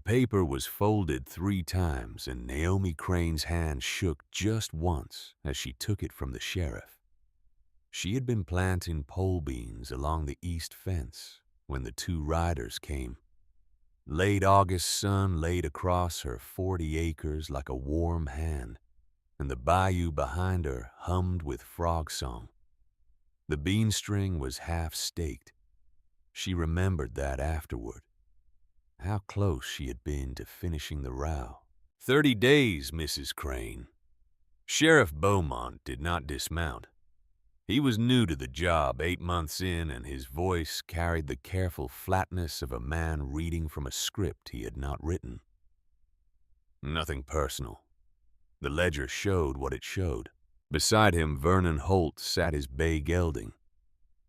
paper was folded 3 times, and Naomi Crane's hand shook just once as she took it from the sheriff. She had been planting pole beans along the east fence when the 2 riders came. Late August sun laid across her 40 acres like a warm hand, and the bayou behind her hummed with frog song. The bean string was half staked. She remembered that afterward. How close she had been to finishing the row. 30 days, Mrs. Crane. Sheriff Beaumont did not dismount. He was new to the job 8 months in, and his voice carried the careful flatness of a man reading from a script he had not written. Nothing personal. The ledger showed what it showed. Beside him, Vernon Holt sat his bay gelding,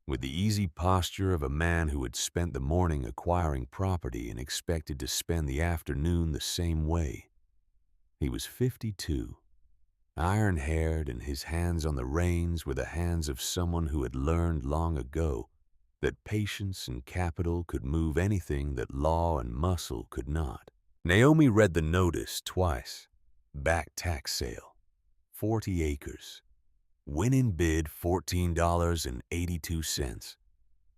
with the easy posture of a man who had spent the morning acquiring property and expected to spend the afternoon the same way. He was 52, iron-haired, and his hands on the reins were the hands of someone who had learned long ago that patience and capital could move anything that law and muscle could not. Naomi read the notice twice. Back tax sale, 40 acres. Winning bid $14.82.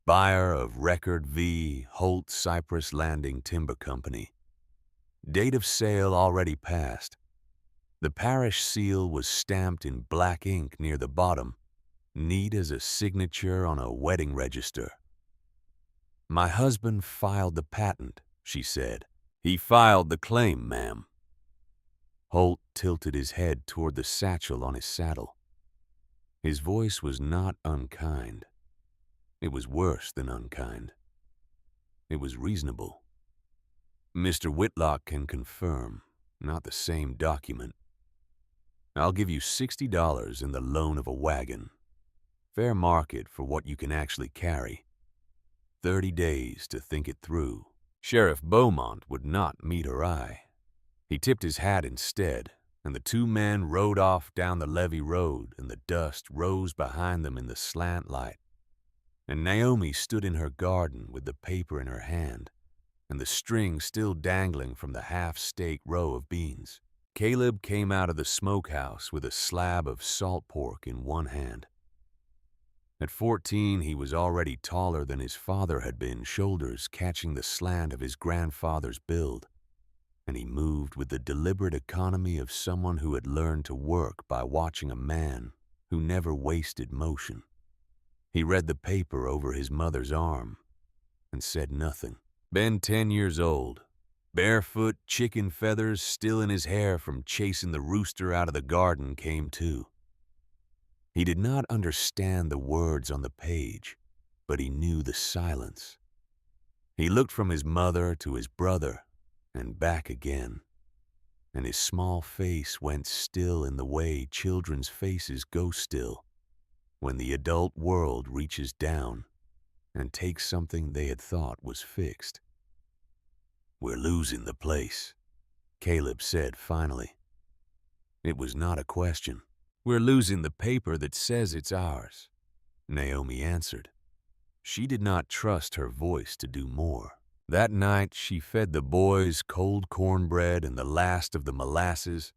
Buyer of Record V. Holt Cypress Landing Timber Company. Date of sale already passed. The parish seal was stamped in black ink near the bottom, neat as a signature on a wedding register. My husband filed the patent, she said. He filed the claim, ma'am. Holt tilted his head toward the satchel on his saddle. His voice was not unkind. It was worse than unkind. It was reasonable. Mr. Whitlock can confirm, not the same document. I'll give you $60 in the loan of a wagon. Fair market for what you can actually carry. 30 days to think it through. Sheriff Beaumont would not meet her eye. He tipped his hat instead, and the 2 men rode off down the levee road, and the dust rose behind them in the slant light. And Naomi stood in her garden with the paper in her hand, and the string still dangling from the half-staked row of beans. Caleb came out of the smokehouse with a slab of salt pork in one hand. At 14, he was already taller than his father had been, shoulders catching the slant of his grandfather's build, and he moved with the deliberate economy of someone who had learned to work by watching a man who never wasted motion. He read the paper over his mother's arm and said nothing. Ben, 10 years old, barefoot, chicken feathers still in his hair from chasing the rooster out of the garden, came too. He did not understand the words on the page, but he knew the silence. He looked from his mother to his brother and back again, and his small face went still in the way children's faces go still when the adult world reaches down and takes something they had thought was fixed. "We're losing the place," Caleb said finally. It was not a question. "We're losing the paper that says it's ours," Naomi answered. She did not trust her voice to do more. That night she fed the boys cold cornbread and the last of the molasses,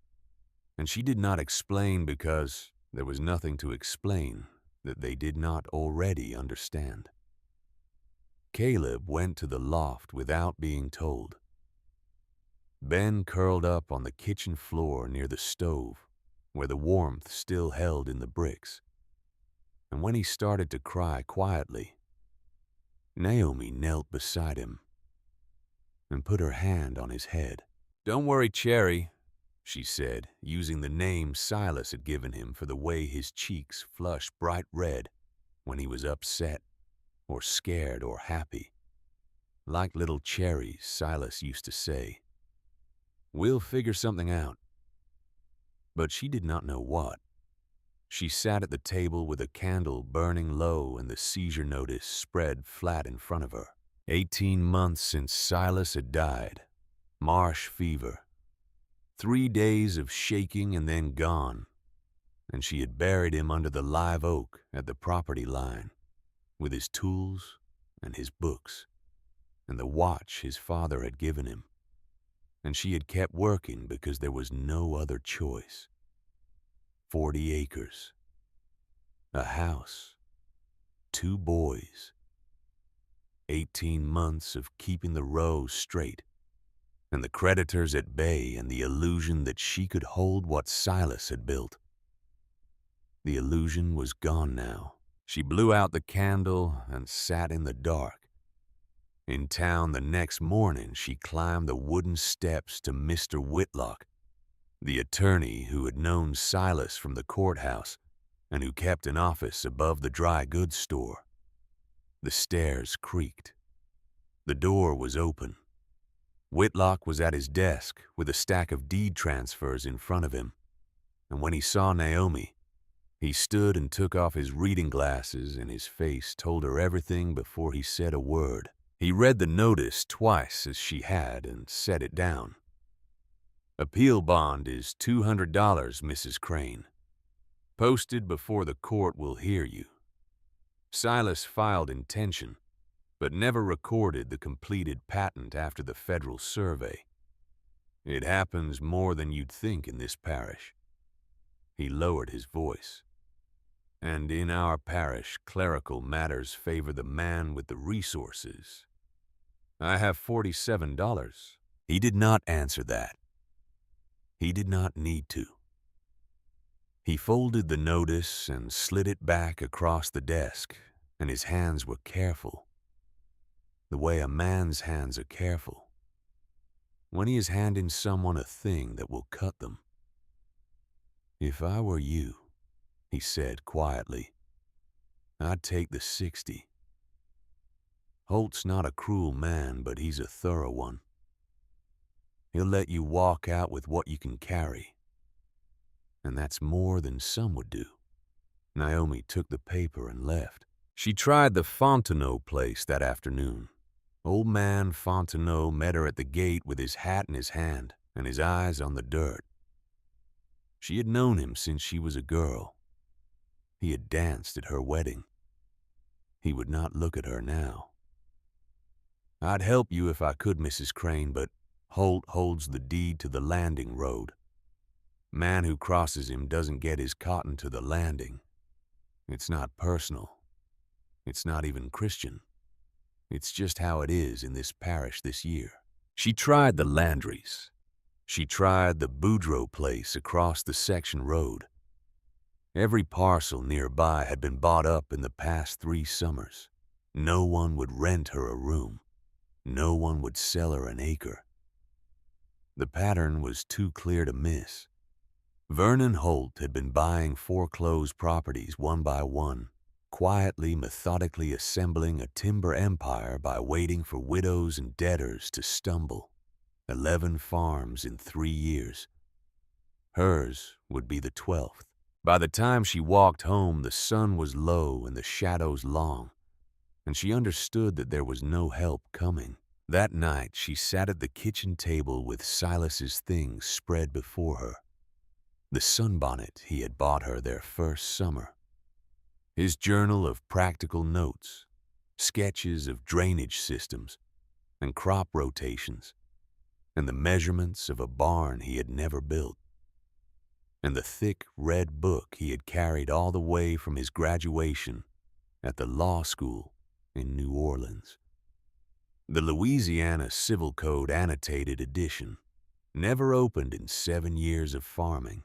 and she did not explain because there was nothing to explain that they did not already understand. Caleb went to the loft without being told. Ben curled up on the kitchen floor near the stove, where the warmth still held in the bricks, and when he started to cry quietly, Naomi knelt beside him and put her hand on his head. "Don't worry, Cherry," she said, using the name Silas had given him for the way his cheeks flushed bright red when he was upset or scared or happy. Like little cherries, Silas used to say. "We'll figure something out." But she did not know what. She sat at the table with a candle burning low and the seizure notice spread flat in front of her. 18 months since Silas had died. Marsh fever. 3 days of shaking and then gone. And she had buried him under the live oak at the property line, with his tools and his books, and the watch his father had given him. and she had kept working because there was no other choice. 40 acres, a house, 2 boys, 18 months of keeping the row straight, and the creditors at bay, and the illusion that she could hold what Silas had built. The illusion was gone now. She blew out the candle and sat in the dark. In town the next morning, she climbed the wooden steps to Mr. Whitlock, the attorney who had known Silas from the courthouse and who kept an office above the dry goods store. The stairs creaked. The door was open. Whitlock was at his desk with a stack of deed transfers in front of him, and when he saw Naomi, he stood and took off his reading glasses, and his face told her everything before he said a word. He read the notice twice as she had and set it down. Appeal bond is $200, Mrs. Crane. Posted before the court will hear you. Silas filed intention, but never recorded the completed patent after the federal survey. It happens more than you'd think in this parish. He lowered his voice. And in our parish, clerical matters favor the man with the resources. I have $47. He did not answer that. He did not need to. He folded the notice and slid it back across the desk, and his hands were careful, the way a man's hands are careful when he is handing someone a thing that will cut them. If I were you, he said quietly, I'd take the 60. Holt's not a cruel man, but he's a thorough one. He'll let you walk out with what you can carry, and that's more than some would do. Naomi took the paper and left. She tried the Fontenot place that afternoon. Old man Fontenot met her at the gate with his hat in his hand and his eyes on the dirt. She had known him since she was a girl. He had danced at her wedding. He would not look at her now. I'd help you if I could, Mrs. Crane, but Holt holds the deed to the landing road. Man who crosses him doesn't get his cotton to the landing. It's not personal. It's not even Christian. It's just how it is in this parish this year. She tried the Landrys. She tried the Boudreaux place across the section road. Every parcel nearby had been bought up in the past 3 summers. No one would rent her a room. No one would sell her an acre. The pattern was too clear to miss. Vernon Holt had been buying foreclosed properties one by one, quietly, methodically assembling a timber empire by waiting for widows and debtors to stumble. 11 farms in 3 years. Hers would be the 12th. By the time she walked home, the sun was low and the shadows long, and she understood that there was no help coming. That night, she sat at the kitchen table with Silas's things spread before her. The sunbonnet he had bought her their first summer. His journal of practical notes, sketches of drainage systems and crop rotations, and the measurements of a barn he had never built, and the thick red book he had carried all the way from his graduation at the law school in New Orleans. The Louisiana Civil Code annotated edition, never opened in 7 years of farming.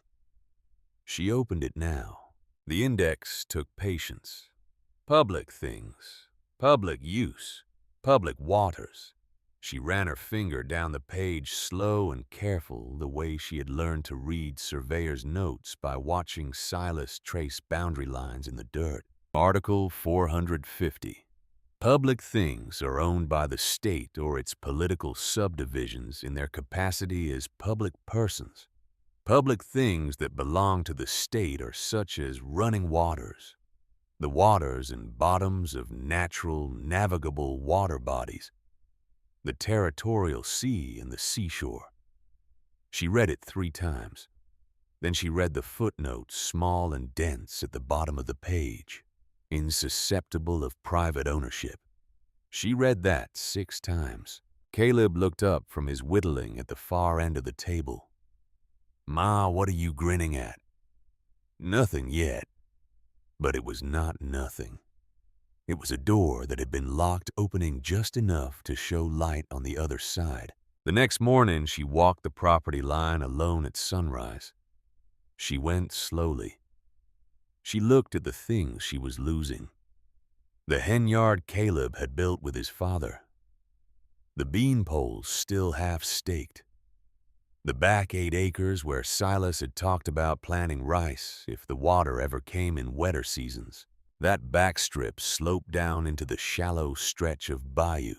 She opened it now. The index took patience. Public things, public use, public waters. She ran her finger down the page, slow and careful, the way she had learned to read surveyor's notes by watching Silas trace boundary lines in the dirt. Article 450. Public things are owned by the state or its political subdivisions in their capacity as public persons. Public things that belong to the state are such as running waters, the waters and bottoms of natural, navigable water bodies, the territorial sea and the seashore. She read it 3 times. Then she read the footnote, small and dense, at the bottom of the page, insusceptible of private ownership. She read that 6 times. Caleb looked up from his whittling at the far end of the table. "Ma, what are you grinning at?" "Nothing yet." But it was not nothing. It was a door that had been locked opening just enough to show light on the other side. The next morning, she walked the property line alone at sunrise. She went slowly. She looked at the things she was losing. The hen yard Caleb had built with his father. The bean poles still half staked. The back 8 acres where Silas had talked about planting rice if the water ever came in wetter seasons. That back strip sloped down into the shallow stretch of bayou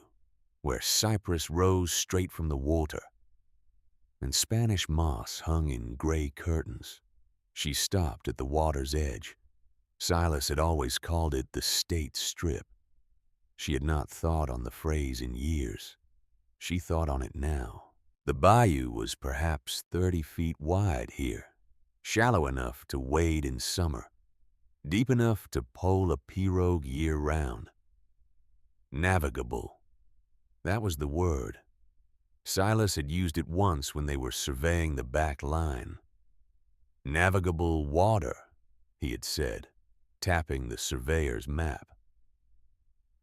where cypress rose straight from the water, and Spanish moss hung in gray curtains. She stopped at the water's edge. Silas had always called it the State Strip. She had not thought on the phrase in years. She thought on it now. The bayou was perhaps 30 feet wide here, shallow enough to wade in summer, deep enough to pole a pirogue year-round. Navigable. That was the word. Silas had used it once when they were surveying the back line. Navigable water, he had said, tapping the surveyor's map.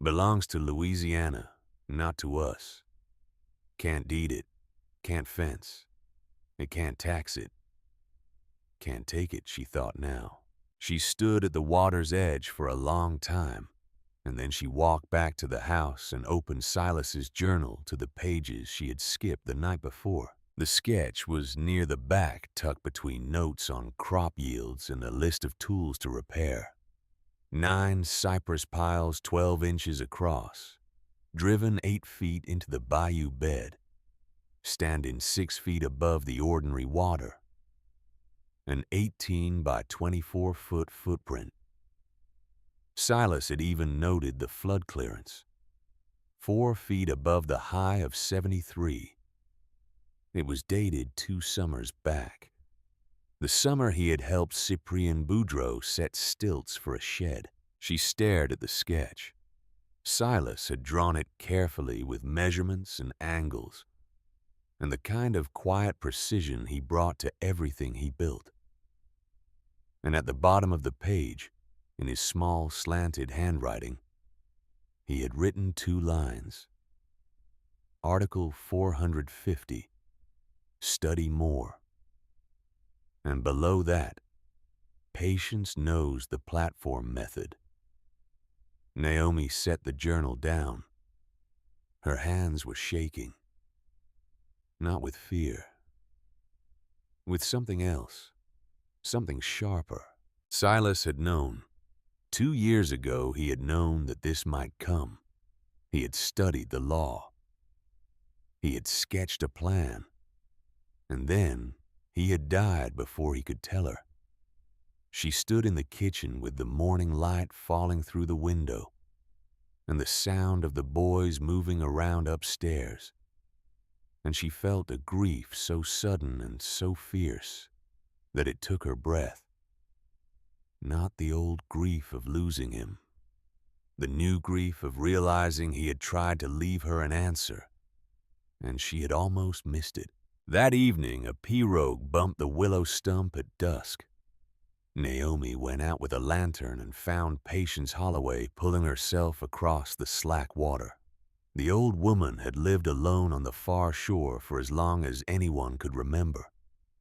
Belongs to Louisiana, not to us. Can't deed it, can't fence. It can't tax it. Can't take it, she thought now. She stood at the water's edge for a long time, and then she walked back to the house and opened Silas's journal to the pages she had skipped the night before. The sketch was near the back, tucked between notes on crop yields and a list of tools to repair. 9 cypress piles 12 inches across, driven 8 feet into the bayou bed, standing 6 feet above the ordinary water. An 18 by 24-foot footprint. Silas had even noted the flood clearance, 4 feet above the high of 73. It was dated 2 summers back, the summer he had helped Cyprien Boudreau set stilts for a shed. She stared at the sketch. Silas had drawn it carefully with measurements and angles, and the kind of quiet precision he brought to everything he built. And at the bottom of the page, in his small slanted handwriting, he had written 2 lines. Article 450, study more. And below that, patience knows the platform method. Naomi set the journal down. Her hands were shaking. Not with fear. With something else. Something sharper. Silas had known. 2 years ago he had known that this might come. He had studied the law. He had sketched a plan. And then he had died before he could tell her. She stood in the kitchen with the morning light falling through the window and the sound of the boys moving around upstairs. And she felt a grief so sudden and so fierce that it took her breath. Not the old grief of losing him. The new grief of realizing he had tried to leave her an answer, and she had almost missed it. That evening, a pirogue bumped the willow stump at dusk. Naomi went out with a lantern and found Patience Holloway pulling herself across the slack water. The old woman had lived alone on the far shore for as long as anyone could remember.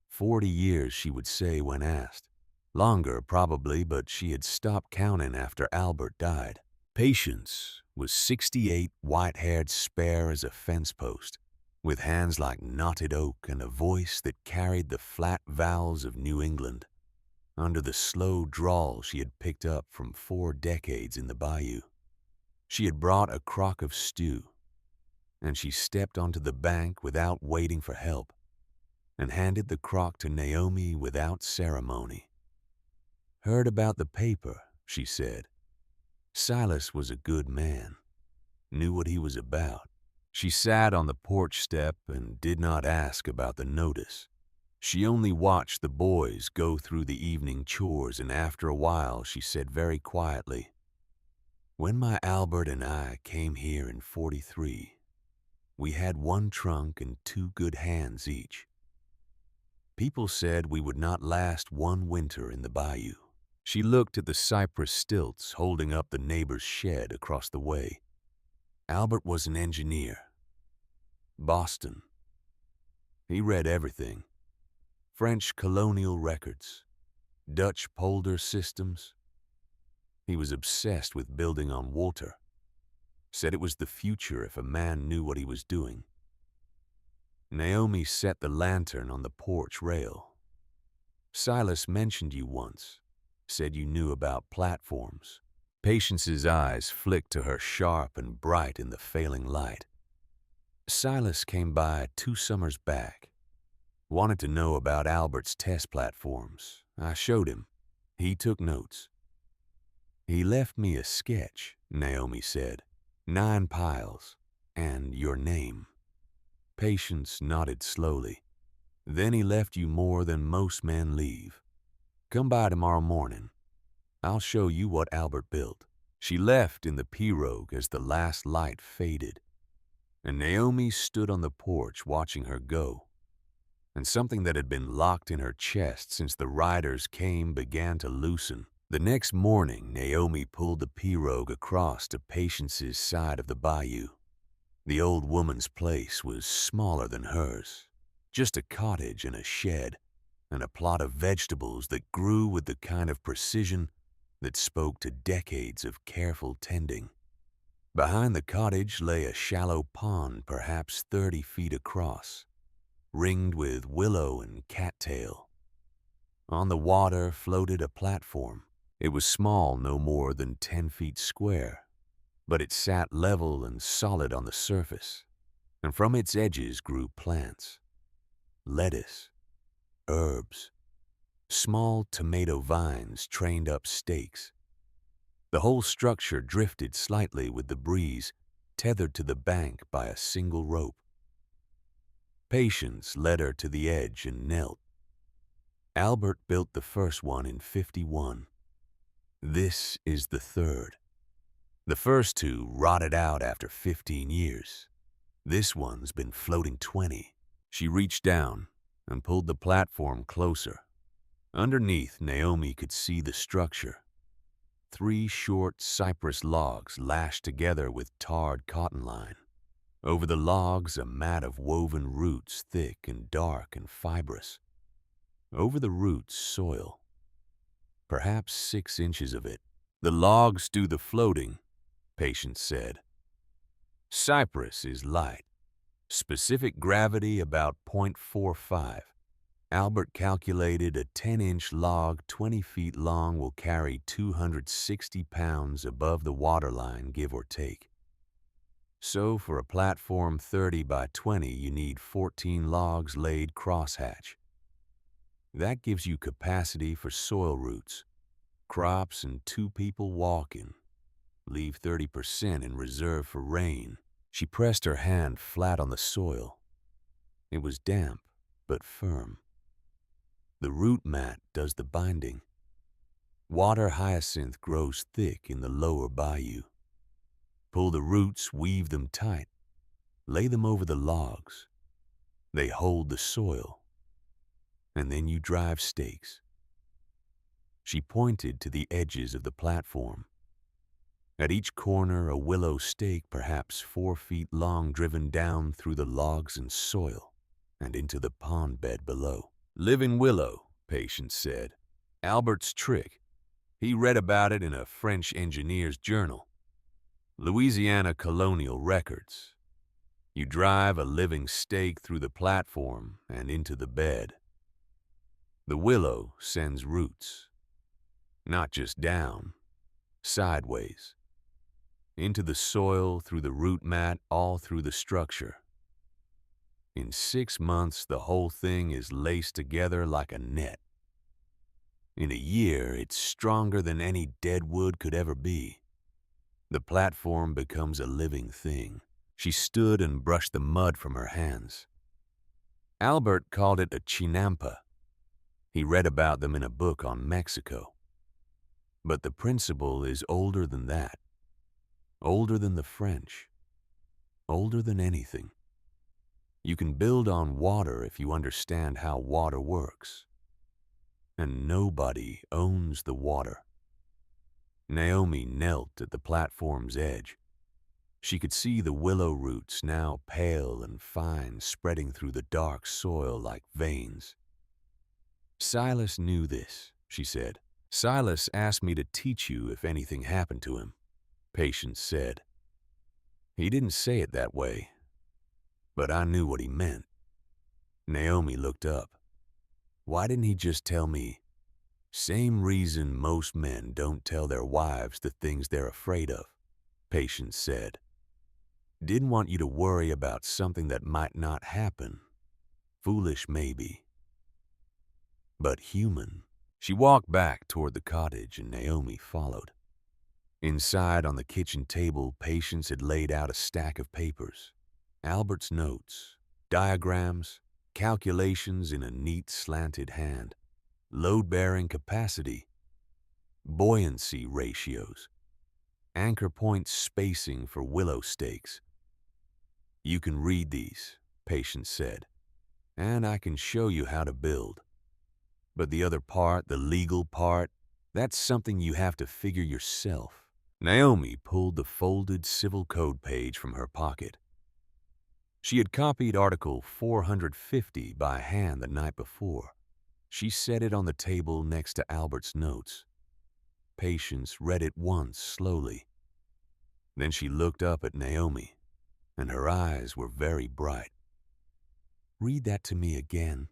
40 years, she would say when asked. Longer, probably, but she had stopped counting after Albert died. Patience was 68, white-haired, spare as a fence post, with hands like knotted oak and a voice that carried the flat vowels of New England, under the slow drawl she had picked up from 4 decades in the bayou. She had brought a crock of stew, and she stepped onto the bank without waiting for help, and handed the crock to Naomi without ceremony. Heard about the paper, she said. Silas was a good man, knew what he was about. She sat on the porch step and did not ask about the notice. She only watched the boys go through the evening chores, and after a while she said very quietly, "When my Albert and I came here in '43, We had one trunk and two good hands each. People said we would not last one winter in the bayou. She looked at the cypress stilts holding up the neighbor's shed across the way. Albert was an engineer. Boston. He read everything. French colonial records, Dutch polder systems. He was obsessed with building on water. Said it was the future if a man knew what he was doing. Naomi set the lantern on the porch rail. Silas mentioned you once, said you knew about platforms. Patience's eyes flicked to her sharp and bright in the failing light. Silas came by 2 summers back. Wanted to know about Albert's test platforms. I showed him. He took notes. He left me a sketch, Naomi said. 9 piles, and your name. Patience nodded slowly. Then he left you more than most men leave. Come by tomorrow morning. I'll show you what Albert built. She left in the pirogue as the last light faded, and Naomi stood on the porch watching her go. And something that had been locked in her chest since the riders came began to loosen. The next morning, Naomi pulled the pirogue across to Patience's side of the bayou. The old woman's place was smaller than hers. Just a cottage and a shed, and a plot of vegetables that grew with the kind of precision that spoke to decades of careful tending. Behind the cottage lay a shallow pond perhaps 30 feet across, ringed with willow and cattail. On the water floated a platform. It was small, no more than 10 feet square, but it sat level and solid on the surface, and from its edges grew plants, lettuce, herbs, small tomato vines trained up stakes. The whole structure drifted slightly with the breeze, tethered to the bank by a single rope. Patience led her to the edge and knelt. Albert built the first one in 51. This is the third. The first 2 rotted out after 15 years. This one's been floating 20. She reached down and pulled the platform closer. Underneath, Naomi could see the structure. 3 short cypress logs lashed together with tarred cotton line. Over the logs, a mat of woven roots, thick and dark and fibrous. Over the roots, soil. Perhaps 6 inches of it. The logs do the floating, Patience said. Cypress is light. Specific gravity about 0.45. Albert calculated a 10-inch log 20 feet long will carry 260 pounds above the waterline, give or take. So for a platform 30 by 20, you need 14 logs laid crosshatch. That gives you capacity for soil roots, crops, and 2 people walking. Leave 30% in reserve for rain. She pressed her hand flat on the soil. It was damp, but firm. The root mat does the binding. Water hyacinth grows thick in the lower bayou. Pull the roots, weave them tight. Lay them over the logs. They hold the soil. And then you drive stakes. She pointed to the edges of the platform. At each corner, a willow stake perhaps 4 feet long driven down through the logs and soil and into the pond bed below. Living willow, Patience said. Albert's trick. He read about it in a French engineer's journal. Louisiana colonial records. You drive a living stake through the platform and into the bed. The willow sends roots. Not just down, sideways. Into the soil, through the root mat, all through the structure. In 6 months, the whole thing is laced together like a net. In a year, it's stronger than any dead wood could ever be. The platform becomes a living thing. She stood and brushed the mud from her hands. Albert called it a chinampa. He read about them in a book on Mexico. But the principle is older than that. Older than the French. Older than anything. You can build on water if you understand how water works. And nobody owns the water. Naomi knelt at the platform's edge. She could see the willow roots, now pale and fine, spreading through the dark soil like veins. Silas knew this, she said. Silas asked me to teach you if anything happened to him, Patience said. He didn't say it that way, but I knew what he meant. Naomi looked up. Why didn't he just tell me? Same reason most men don't tell their wives the things they're afraid of, Patience said. Didn't want you to worry about something that might not happen. Foolish maybe, but human. She walked back toward the cottage and Naomi followed. Inside on the kitchen table, Patience had laid out a stack of papers. Albert's notes, diagrams, calculations in a neat slanted hand, load-bearing capacity, buoyancy ratios, anchor point spacing for willow stakes. You can read these, Patience said, and I can show you how to build. But the other part, the legal part, that's something you have to figure yourself. Naomi pulled the folded civil code page from her pocket. She had copied Article 450 by hand the night before. She set it on the table next to Albert's notes. Patience read it once slowly. Then she looked up at Naomi, and her eyes were very bright. Read that to me again,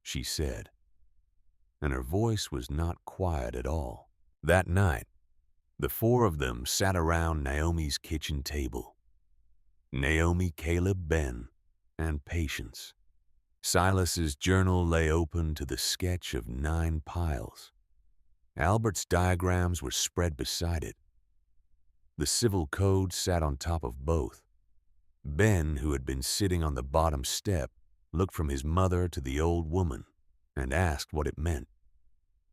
she said, and her voice was not quiet at all. That night, the four of them sat around Naomi's kitchen table. Naomi, Caleb, Ben, and Patience. Silas's journal lay open to the sketch of 9 piles. Albert's diagrams were spread beside it. The civil code sat on top of both. Ben, who had been sitting on the bottom step, looked from his mother to the old woman and asked what it meant.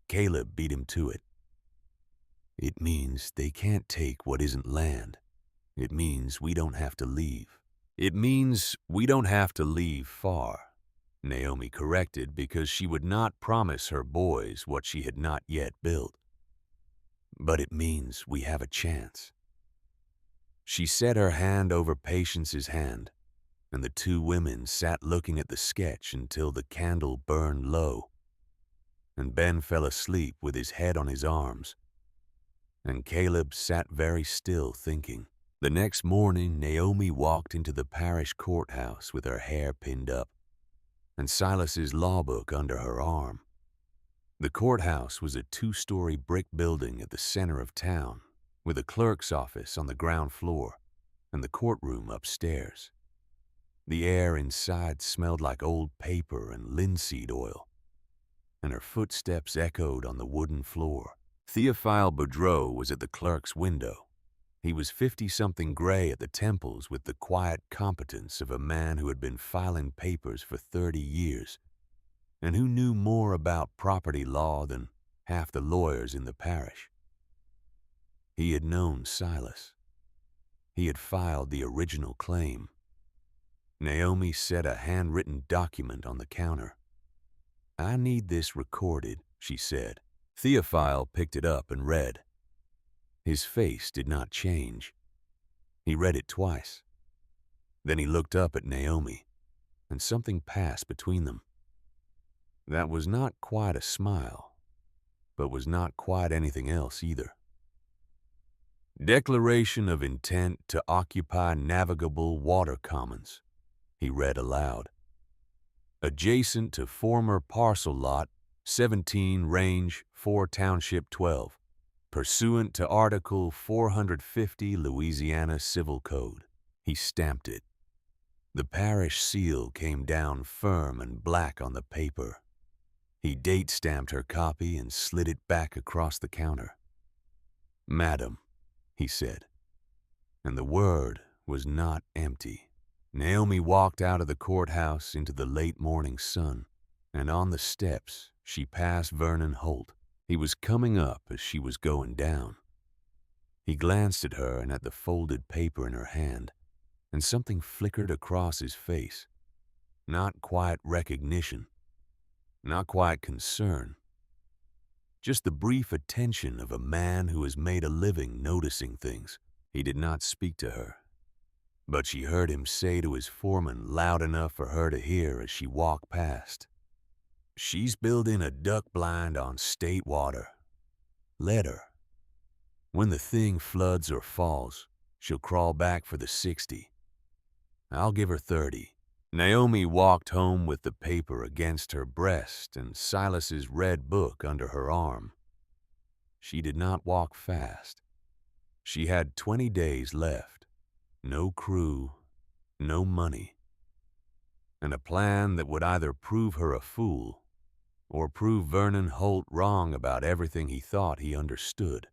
Caleb beat him to it. It means they can't take what isn't land. It means we don't have to leave. It means we don't have to leave far, Naomi corrected, because she would not promise her boys what she had not yet built. But it means we have a chance. She set her hand over Patience's hand, and the two women sat looking at the sketch until the candle burned low, and Ben fell asleep with his head on his arms, and Caleb sat very still thinking. The next morning, Naomi walked into the parish courthouse with her hair pinned up and Silas's law book under her arm. The courthouse was a 2-story brick building at the center of town, with a clerk's office on the ground floor and the courtroom upstairs. The air inside smelled like old paper and linseed oil, and her footsteps echoed on the wooden floor. Theophile Boudreau was at the clerk's window. He was 50-something gray at the temples with the quiet competence of a man who had been filing papers for 30 years and who knew more about property law than half the lawyers in the parish. He had known Silas. He had filed the original claim. Naomi set a handwritten document on the counter. I need this recorded, she said. Theophile picked it up and read. His face did not change. He read it twice. Then he looked up at Naomi, and something passed between them. That was not quite a smile, but was not quite anything else either. Declaration of intent to occupy navigable water commons, he read aloud. Adjacent to former parcel lot 17, range 4, township 12. Pursuant to Article 450 Louisiana Civil Code. He stamped it. The parish seal came down firm and black on the paper. He date-stamped her copy and slid it back across the counter. Madam, he said, and the word was not empty. Naomi walked out of the courthouse into the late morning sun, and on the steps she passed Vernon Holt. He was coming up as she was going down. He glanced at her and at the folded paper in her hand, and something flickered across his face. Not quite recognition, not quite concern. Just the brief attention of a man who has made a living noticing things. He did not speak to her, but she heard him say to his foreman loud enough for her to hear as she walked past, "She's building a duck blind on state water. Let her. When the thing floods or falls, she'll crawl back for the 60. I'll give her 30. Naomi walked home with the paper against her breast and Silas's red book under her arm. She did not walk fast. She had 20 days left, no crew, no money, and a plan that would either prove her a fool or prove Vernon Holt wrong about everything he thought he understood.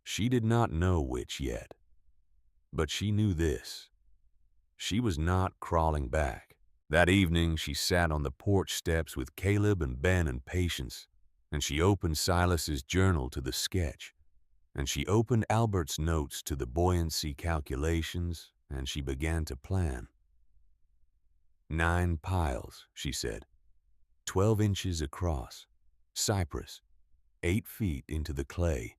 She did not know which yet, but she knew this. She was not crawling back. That evening, she sat on the porch steps with Caleb and Ben and Patience, and she opened Silas's journal to the sketch, and she opened Albert's notes to the buoyancy calculations, and she began to plan. 9 piles, she said, 12 inches across, cypress, 8 feet into the clay,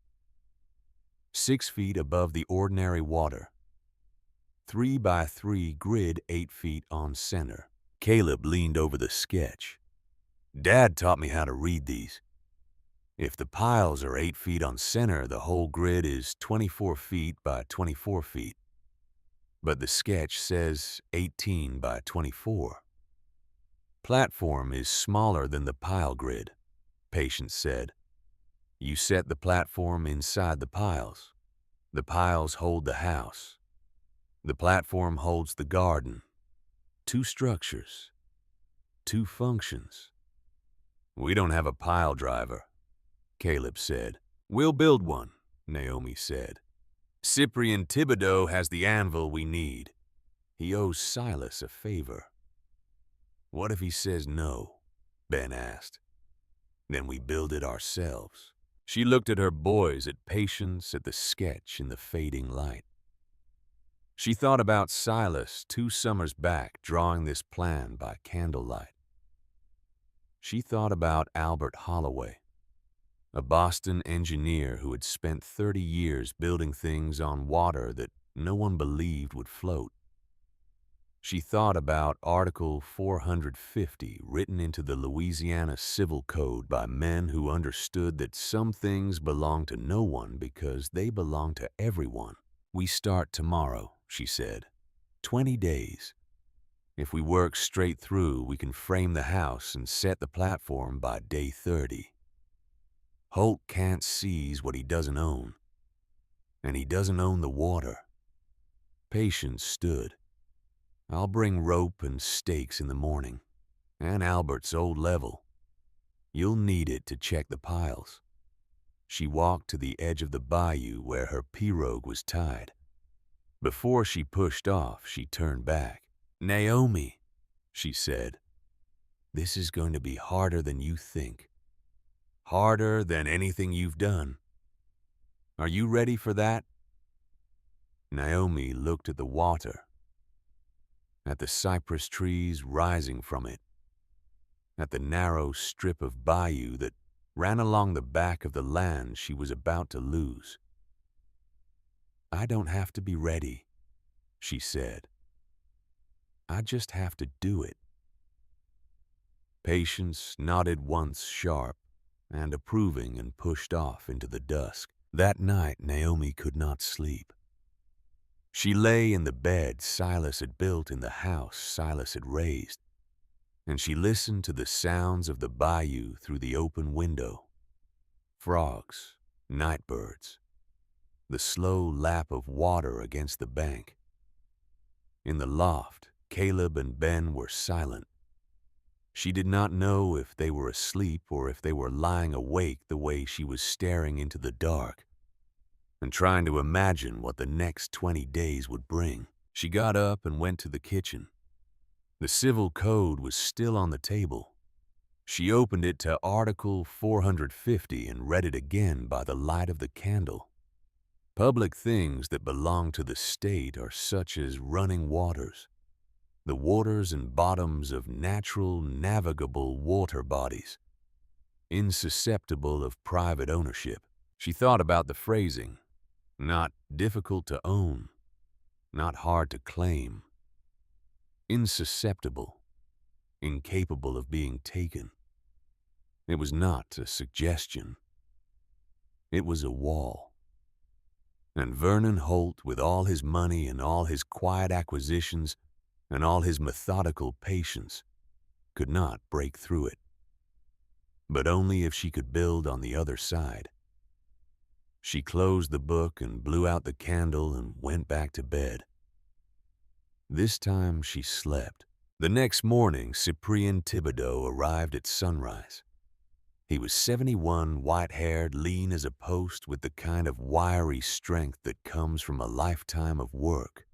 6 feet above the ordinary water, 3 by 3 grid 8 feet on center. Caleb leaned over the sketch. Dad taught me how to read these. If the piles are 8 feet on center, the whole grid is 24 feet by 24 feet. But the sketch says 18 by 24. Platform is smaller than the pile grid, Patience said. You set the platform inside the piles. The piles hold the house. The platform holds the garden. 2 structures, 2 functions. We don't have a pile driver, Caleb said. We'll build one, Naomi said. Cyprian Thibodeau has the anvil we need. He owes Silas a favor. What if he says no? Ben asked. Then we build it ourselves. She looked at her boys, at Patience, at the sketch in the fading light. She thought about Silas 2 summers back drawing this plan by candlelight. She thought about Albert Holloway, a Boston engineer who had spent 30 years building things on water that no one believed would float. She thought about Article 450 written into the Louisiana Civil Code by men who understood that some things belong to no one because they belong to everyone. We start tomorrow, she said. 20 days. If we work straight through, we can frame the house and set the platform by day 30. Holt can't seize what he doesn't own, and he doesn't own the water. Patience stood. I'll bring rope and stakes in the morning, and Albert's old level. You'll need it to check the piles. She walked to the edge of the bayou where her pirogue was tied. Before she pushed off, she turned back. Naomi, she said, this is going to be harder than you think. Harder than anything you've done. Are you ready for that? Naomi looked at the water, at the cypress trees rising from it, at the narrow strip of bayou that ran along the back of the land she was about to lose. I don't have to be ready, she said. I just have to do it. Patience nodded once sharp and approving and pushed off into the dusk. That night, Naomi could not sleep. She lay in the bed Silas had built in the house Silas had raised, and she listened to the sounds of the bayou through the open window. Frogs, nightbirds, the slow lap of water against the bank. In the loft, Caleb and Ben were silent. She did not know if they were asleep or if they were lying awake the way she was staring into the dark and trying to imagine what the next 20 days would bring. She got up and went to the kitchen. The Civil Code was still on the table. She opened it to Article 450 and read it again by the light of the candle. Public things that belong to the state are such as running waters, the waters and bottoms of natural, navigable water bodies, insusceptible of private ownership. She thought about the phrasing, not difficult to own, not hard to claim, insusceptible, incapable of being taken. It was not a suggestion. It was a wall. And Vernon Holt, with all his money and all his quiet acquisitions and all his methodical patience, could not break through it. But only if she could build on the other side. She closed the book and blew out the candle and went back to bed. This time she slept. The next morning, Cyprien Thibodeau arrived at sunrise. He was 71, white-haired, lean as a post, with the kind of wiry strength that comes from a lifetime of work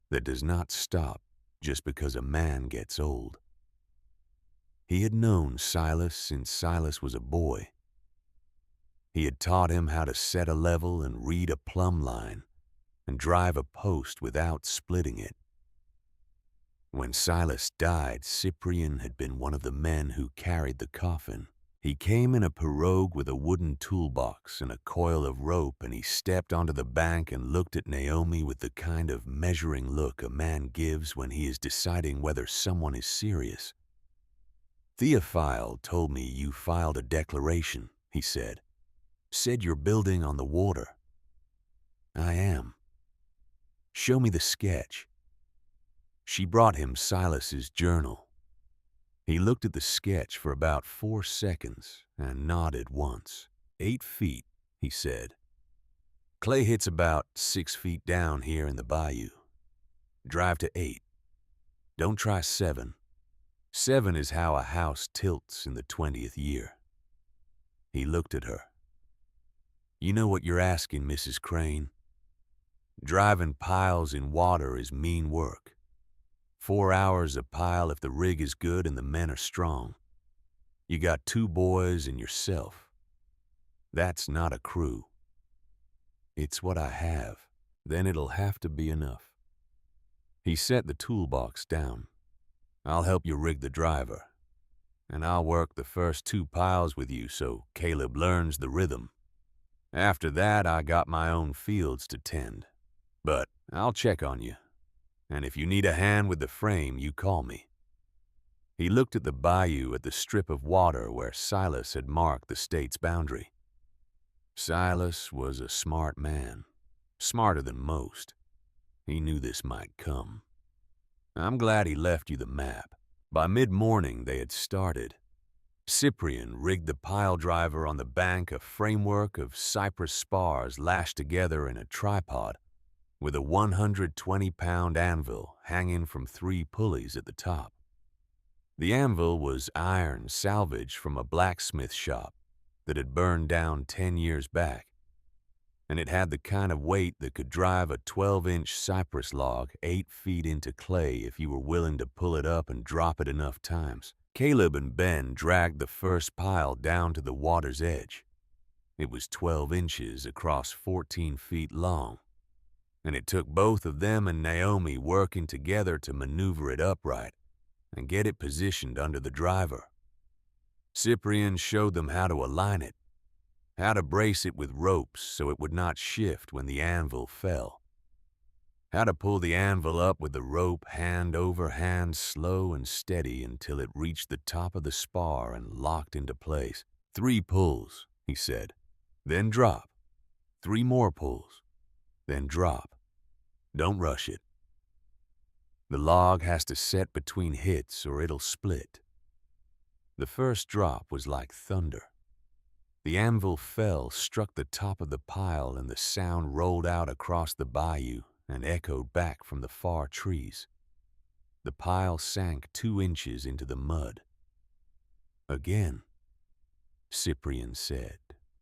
that does not stop just because a man gets old. He had known Silas since Silas was a boy. He had taught him how to set a level and read a plumb line and drive a post without splitting it. When Silas died, Cyprien had been one of the men who carried the coffin. He came in a pirogue with a wooden toolbox and a coil of rope, and he stepped onto the bank and looked at Naomi with the kind of measuring look a man gives when he is deciding whether someone is serious. "Theophile told me you filed a declaration," he said. "Said you're building on the water." "I am." "Show me the sketch." She brought him Silas's journal. He looked at the sketch for about 4 seconds and nodded once. 8 feet, he said. "Clay hits about 6 feet down here in the bayou. Drive to 8. Don't try 7. 7 is how a house tilts in the 20th year." He looked at her. "You know what you're asking, Mrs. Crane. Driving piles in water is mean work. 4 hours a pile if the rig is good and the men are strong. You got 2 boys and yourself. That's not a crew. It's what I have. Then it'll have to be enough." He set the toolbox down. "I'll help you rig the driver. And I'll work the first 2 piles with you so Caleb learns the rhythm. After that, I got my own fields to tend. But I'll check on you. And if you need a hand with the frame, you call me." He looked at the bayou, at the strip of water where Silas had marked the state's boundary. Silas was a smart man, smarter than most. He knew this might come. "I'm glad he left you the map." By mid-morning, they had started. Cyprien rigged the pile driver on the bank, a framework of cypress spars lashed together in a tripod, with a 120-pound anvil hanging from 3 pulleys at the top. The anvil was iron salvaged from a blacksmith shop that had burned down 10 years back, and it had the kind of weight that could drive a 12-inch cypress log 8 feet into clay if you were willing to pull it up and drop it enough times. Caleb and Ben dragged the first pile down to the water's edge. It was 12 inches across 14 feet long, and it took both of them and Naomi working together to maneuver it upright and get it positioned under the driver. Cyprien showed them how to align it, how to brace it with ropes so it would not shift when the anvil fell, how to pull the anvil up with the rope hand over hand, slow and steady until it reached the top of the spar and locked into place. 3 pulls, he said, then drop. 3 more pulls, then drop. Don't rush it. The log has to set between hits or it'll split. The first drop was like thunder. The anvil fell, struck the top of the pile, and the sound rolled out across the bayou and echoed back from the far trees. The pile sank 2 inches into the mud. "Again," Cyprien said.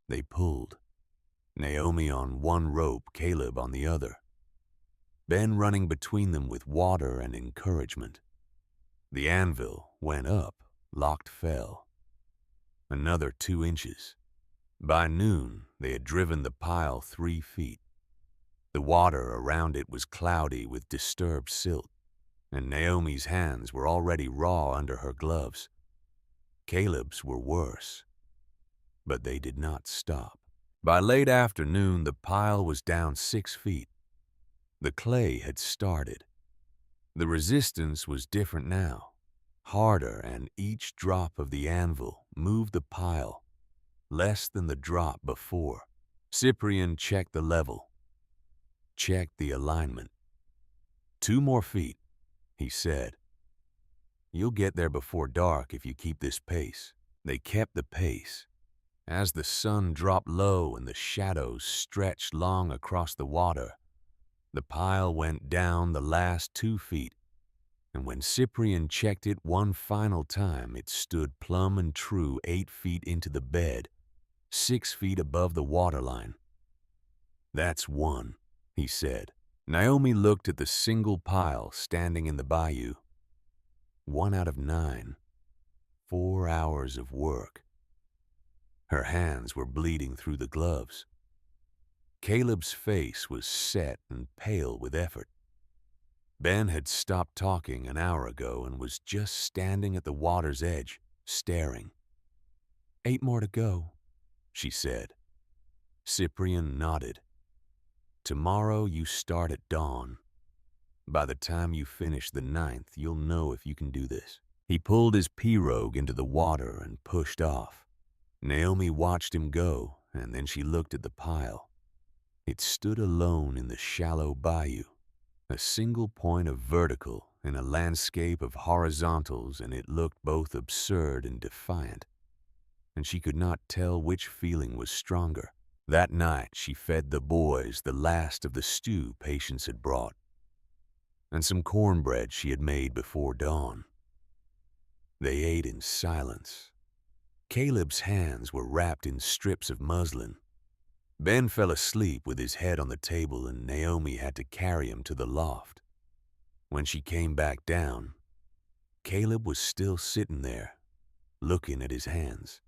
They pulled. Naomi on one rope, Caleb on the other. Ben running between them with water and encouragement. The anvil went up, locked fell. Another 2 inches. By noon, they had driven the pile 3 feet. The water around it was cloudy with disturbed silt. and Naomi's hands were already raw under her gloves. Caleb's were worse, but they did not stop. By late afternoon, the pile was down 6 feet. The clay had started. The resistance was different now, harder, and each drop of the anvil moved the pile less than the drop before. Cyprian checked the level, checked the alignment. 2 more feet, he said. You'll get there before dark if you keep this pace. They kept the pace. As the sun dropped low and the shadows stretched long across the water, the pile went down the last 2 feet, and when Cyprian checked it one final time, it stood plumb and true 8 feet into the bed, 6 feet above the waterline. That's 1, he said. Naomi looked at the single pile standing in the bayou. 1 out of 9. 4 hours of work. Her hands were bleeding through the gloves. Caleb's face was set and pale with effort. Ben had stopped talking an hour ago and was just standing at the water's edge, staring. 8 more to go, she said. Cyprian nodded. Tomorrow you start at dawn. By the time you finish the 9th, you'll know if you can do this. He pulled his pirogue into the water and pushed off. Naomi watched him go, and then she looked at the pile. It stood alone in the shallow bayou, a single point of vertical in a landscape of horizontals, and it looked both absurd and defiant, and she could not tell which feeling was stronger. That night she fed the boys the last of the stew Patience had brought, and some cornbread she had made before dawn. They ate in silence. Caleb's hands were wrapped in strips of muslin. Ben fell asleep with his head on the table, and Naomi had to carry him to the loft. When she came back down, Caleb was still sitting there, looking at his hands.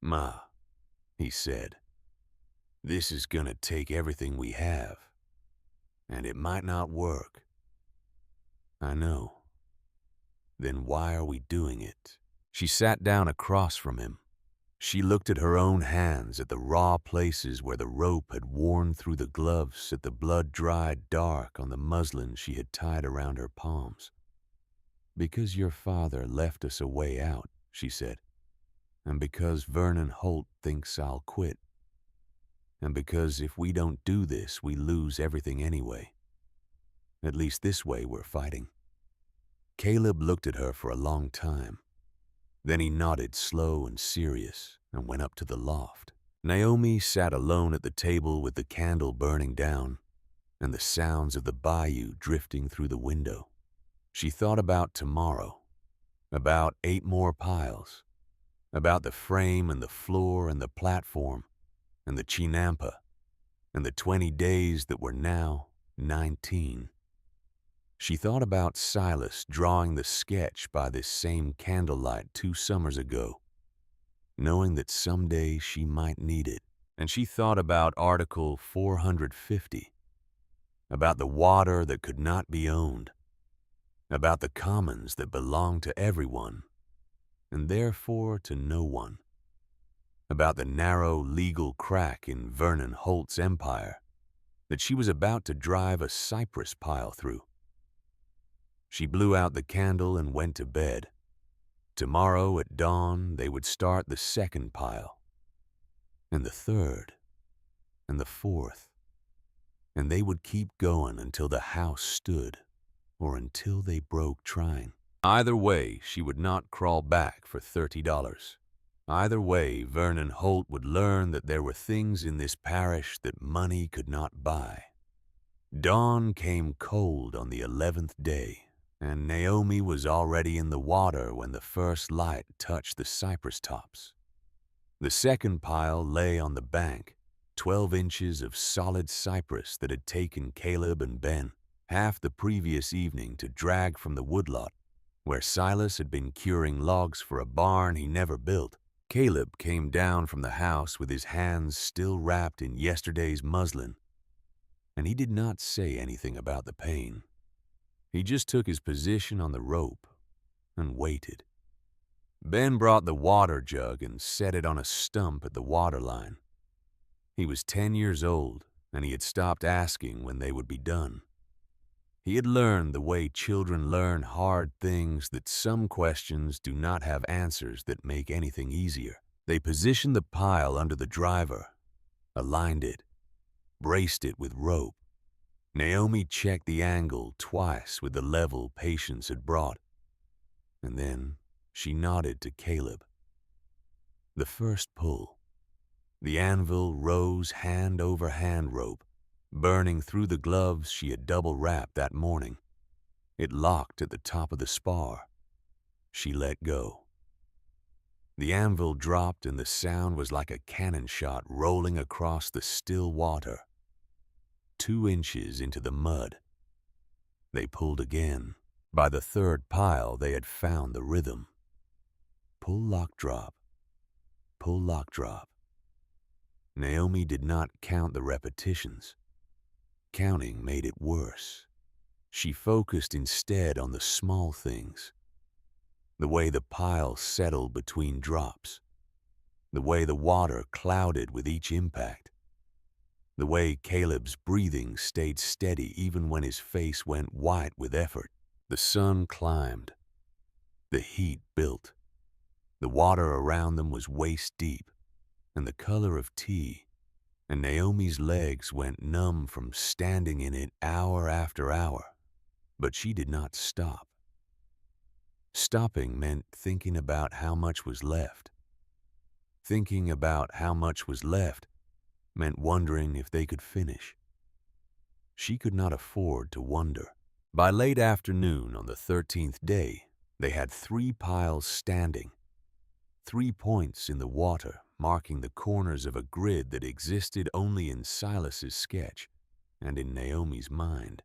"Ma," he said, "this is gonna take everything we have, and it might not work." "I know. Then why are we doing it?" She sat down across from him. She looked at her own hands, at the raw places where the rope had worn through the gloves, at the blood dried dark on the muslin she had tied around her palms. "Because your father left us a way out," she said, "and because Vernon Holt thinks I'll quit, and because if we don't do this, we lose everything anyway. At least this way we're fighting." Caleb looked at her for a long time. Then he nodded, slow and serious, and went up to the loft. Naomi sat alone at the table with the candle burning down and the sounds of the bayou drifting through the window. She thought about tomorrow, about 8 more piles, about the frame and the floor and the platform and the chinampa and the 20 days that were now 19. She thought about Silas drawing the sketch by this same candlelight 2 summers ago, knowing that someday she might need it. And she thought about Article 450, about the water that could not be owned, about the commons that belonged to everyone, and therefore to no one, about the narrow legal crack in Vernon Holt's empire that she was about to drive a cypress pile through. She blew out the candle and went to bed. Tomorrow at dawn, they would start the 2nd pile, and the 3rd, and the 4th, and they would keep going until the house stood, or until they broke trying. Either way, she would not crawl back for $30. Either way, Vernon Holt would learn that there were things in this parish that money could not buy. Dawn came cold on the 11th day, and Naomi was already in the water when the first light touched the cypress tops. The 2nd pile lay on the bank, 12 inches of solid cypress that had taken Caleb and Ben half the previous evening to drag from the woodlot, where Silas had been curing logs for a barn he never built. Caleb came down from the house with his hands still wrapped in yesterday's muslin, and he did not say anything about the pain. He just took his position on the rope and waited. Ben brought the water jug and set it on a stump at the water line. He was 10 years old, and he had stopped asking when they would be done. He had learned the way children learn hard things, that some questions do not have answers that make anything easier. They positioned the pile under the driver, aligned it, braced it with rope. Naomi checked the angle twice with the level Patience had brought, and then she nodded to Caleb. The first pull. The anvil rose hand over hand rope, burning through the gloves she had double-wrapped that morning. It locked at the top of the spar. She let go. The anvil dropped, and the sound was like a cannon shot rolling across the still water. 2 inches into the mud. They pulled again. By the third pile, they had found the rhythm. Pull, lock, drop. Pull, lock, drop. Naomi did not count the repetitions. Counting made it worse. She focused instead on the small things. The way the pile settled between drops. The way the water clouded with each impact. The way Caleb's breathing stayed steady even when his face went white with effort. The sun climbed. The heat built. The water around them was waist deep and the color of tea, and Naomi's legs went numb from standing in it hour after hour. But she did not stop. Stopping meant thinking about how much was left. Thinking about how much was left meant wondering if they could finish. She could not afford to wonder. By late afternoon on the 13th day, they had 3 piles standing, 3 points in the water marking the corners of a grid that existed only in Silas's sketch and in Naomi's mind.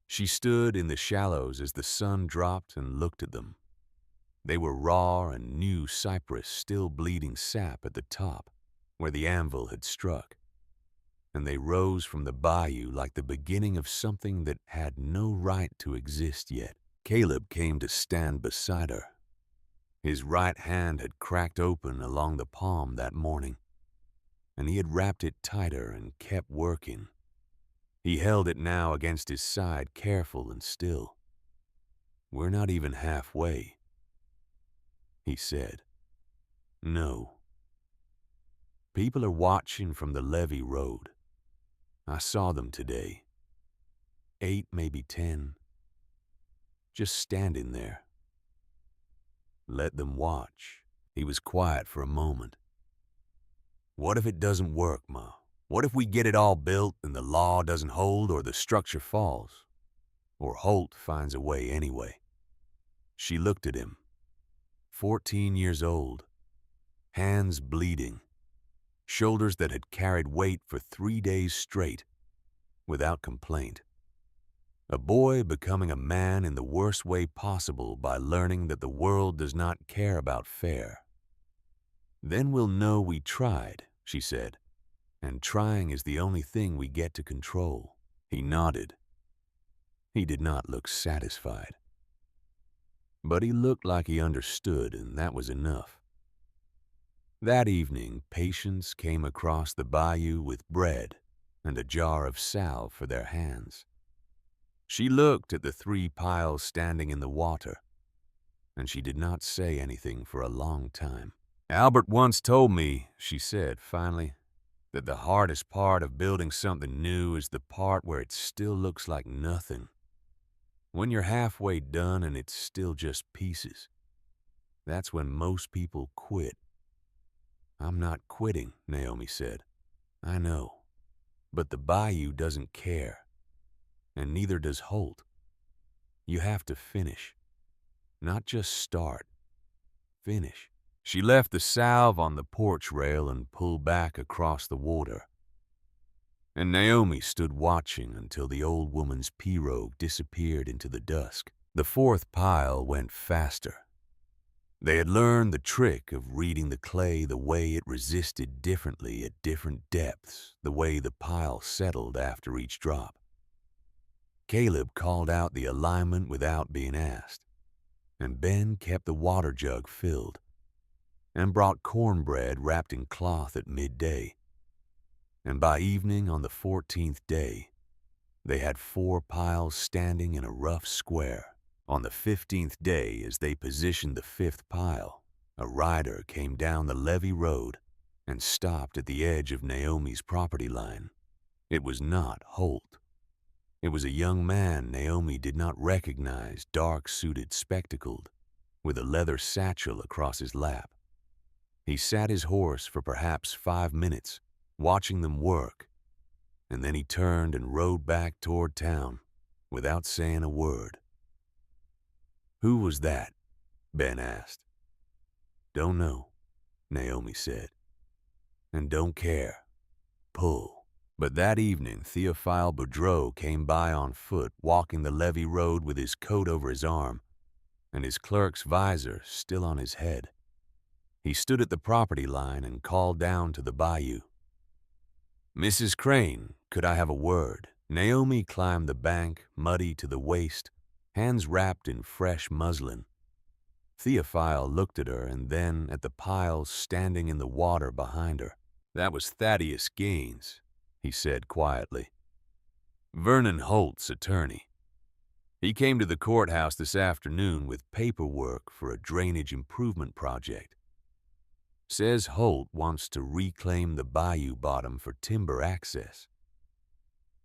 She stood in the shallows as the sun dropped and looked at them. They were raw and new cypress still bleeding sap at the top where the anvil had struck, and they rose from the bayou like the beginning of something that had no right to exist yet. Caleb came to stand beside her. His right hand had cracked open along the palm that morning, and he had wrapped it tighter and kept working. He held it now against his side, careful and still. "We're not even halfway," he said. "No. People are watching from the levee road. I saw them today. 8, maybe 10. Just standing there. Let them watch." He was quiet for a moment. "What if it doesn't work, Ma? What if we get it all built and the law doesn't hold, or the structure falls? Or Holt finds a way anyway?" She looked at him. 14 years old. Hands bleeding. Shoulders that had carried weight for 3 days straight, without complaint. A boy becoming a man in the worst way possible by learning that the world does not care about fair. "Then we'll know we tried," she said, "and trying is the only thing we get to control." He nodded. He did not look satisfied. But he looked like he understood, and that was enough. That evening, Patience came across the bayou with bread and a jar of salve for their hands. She looked at the 3 piles standing in the water, and she did not say anything for a long time. "Albert once told me," she said finally, "that the hardest part of building something new is the part where it still looks like nothing. When you're halfway done and it's still just pieces. That's when most people quit." "I'm not quitting," Naomi said. "I know. But the bayou doesn't care. And neither does Holt. You have to finish. Not just start. Finish." She left the salve on the porch rail and pulled back across the water. And Naomi stood watching until the old woman's pirogue disappeared into the dusk. The 4th pile went faster. They had learned the trick of reading the clay the way it resisted differently at different depths, the way the pile settled after each drop. Caleb called out the alignment without being asked, and Ben kept the water jug filled and brought cornbread wrapped in cloth at midday. And by evening on the 14th day, they had 4 piles standing in a rough square. On the 15th day, as they positioned the 5th pile, a rider came down the levee road and stopped at the edge of Naomi's property line. It was not Holt. It was a young man Naomi did not recognize, dark-suited, spectacled, with a leather satchel across his lap. He sat his horse for perhaps 5 minutes, watching them work, and then he turned and rode back toward town without saying a word. "Who was that?" Ben asked. "Don't know," Naomi said. "And don't care. Pull." But that evening, Theophile Boudreau came by on foot, walking the levee road with his coat over his arm and his clerk's visor still on his head. He stood at the property line and called down to the bayou. "Mrs. Crane, could I have a word?" Naomi climbed the bank, muddy to the waist, hands wrapped in fresh muslin. Theophile looked at her and then at the piles standing in the water behind her. "That was Thaddeus Gaines," he said quietly. "Vernon Holt's attorney. He came to the courthouse this afternoon with paperwork for a drainage improvement project. Says Holt wants to reclaim the bayou bottom for timber access."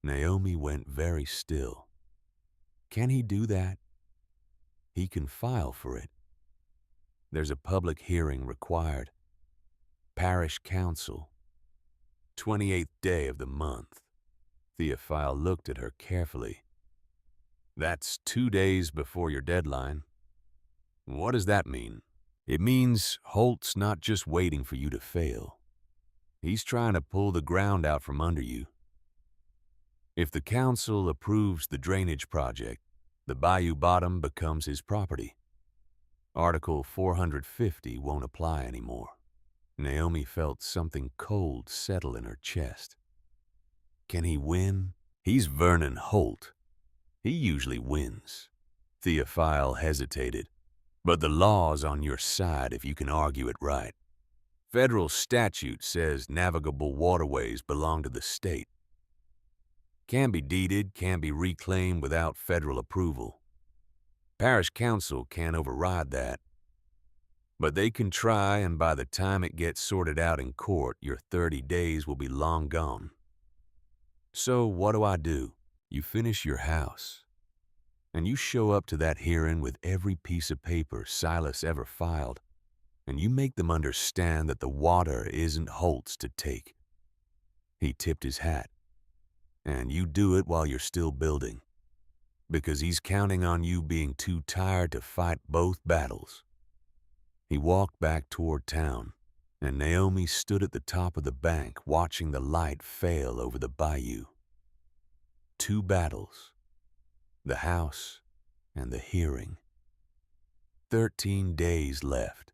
Naomi went very still. "Can he do that?" "He can file for it. There's a public hearing required. Parish council. 28th day of the month." Theophile looked at her carefully. "That's 2 days before your deadline. What does that mean?" "It means Holt's not just waiting for you to fail. He's trying to pull the ground out from under you. If the council approves the drainage project, the bayou bottom becomes his property. Article 450 won't apply anymore." Naomi felt something cold settle in her chest. "Can he win?" "He's Vernon Holt. He usually wins." Theophile hesitated. "But the law's on your side if you can argue it right. Federal statute says navigable waterways belong to the state. Can't be deeded, can't be reclaimed without federal approval. Parish council can't override that. But they can try, and by the time it gets sorted out in court, your 30 days will be long gone. So what do? You finish your house, and you show up to that hearing with every piece of paper Silas ever filed, and you make them understand that the water isn't Holt's to take." He tipped his hat. "And you do it while you're still building, because he's counting on you being too tired to fight both battles." He walked back toward town, and Naomi stood at the top of the bank watching the light fail over the bayou. 2 battles, the house and the hearing. 13 days left.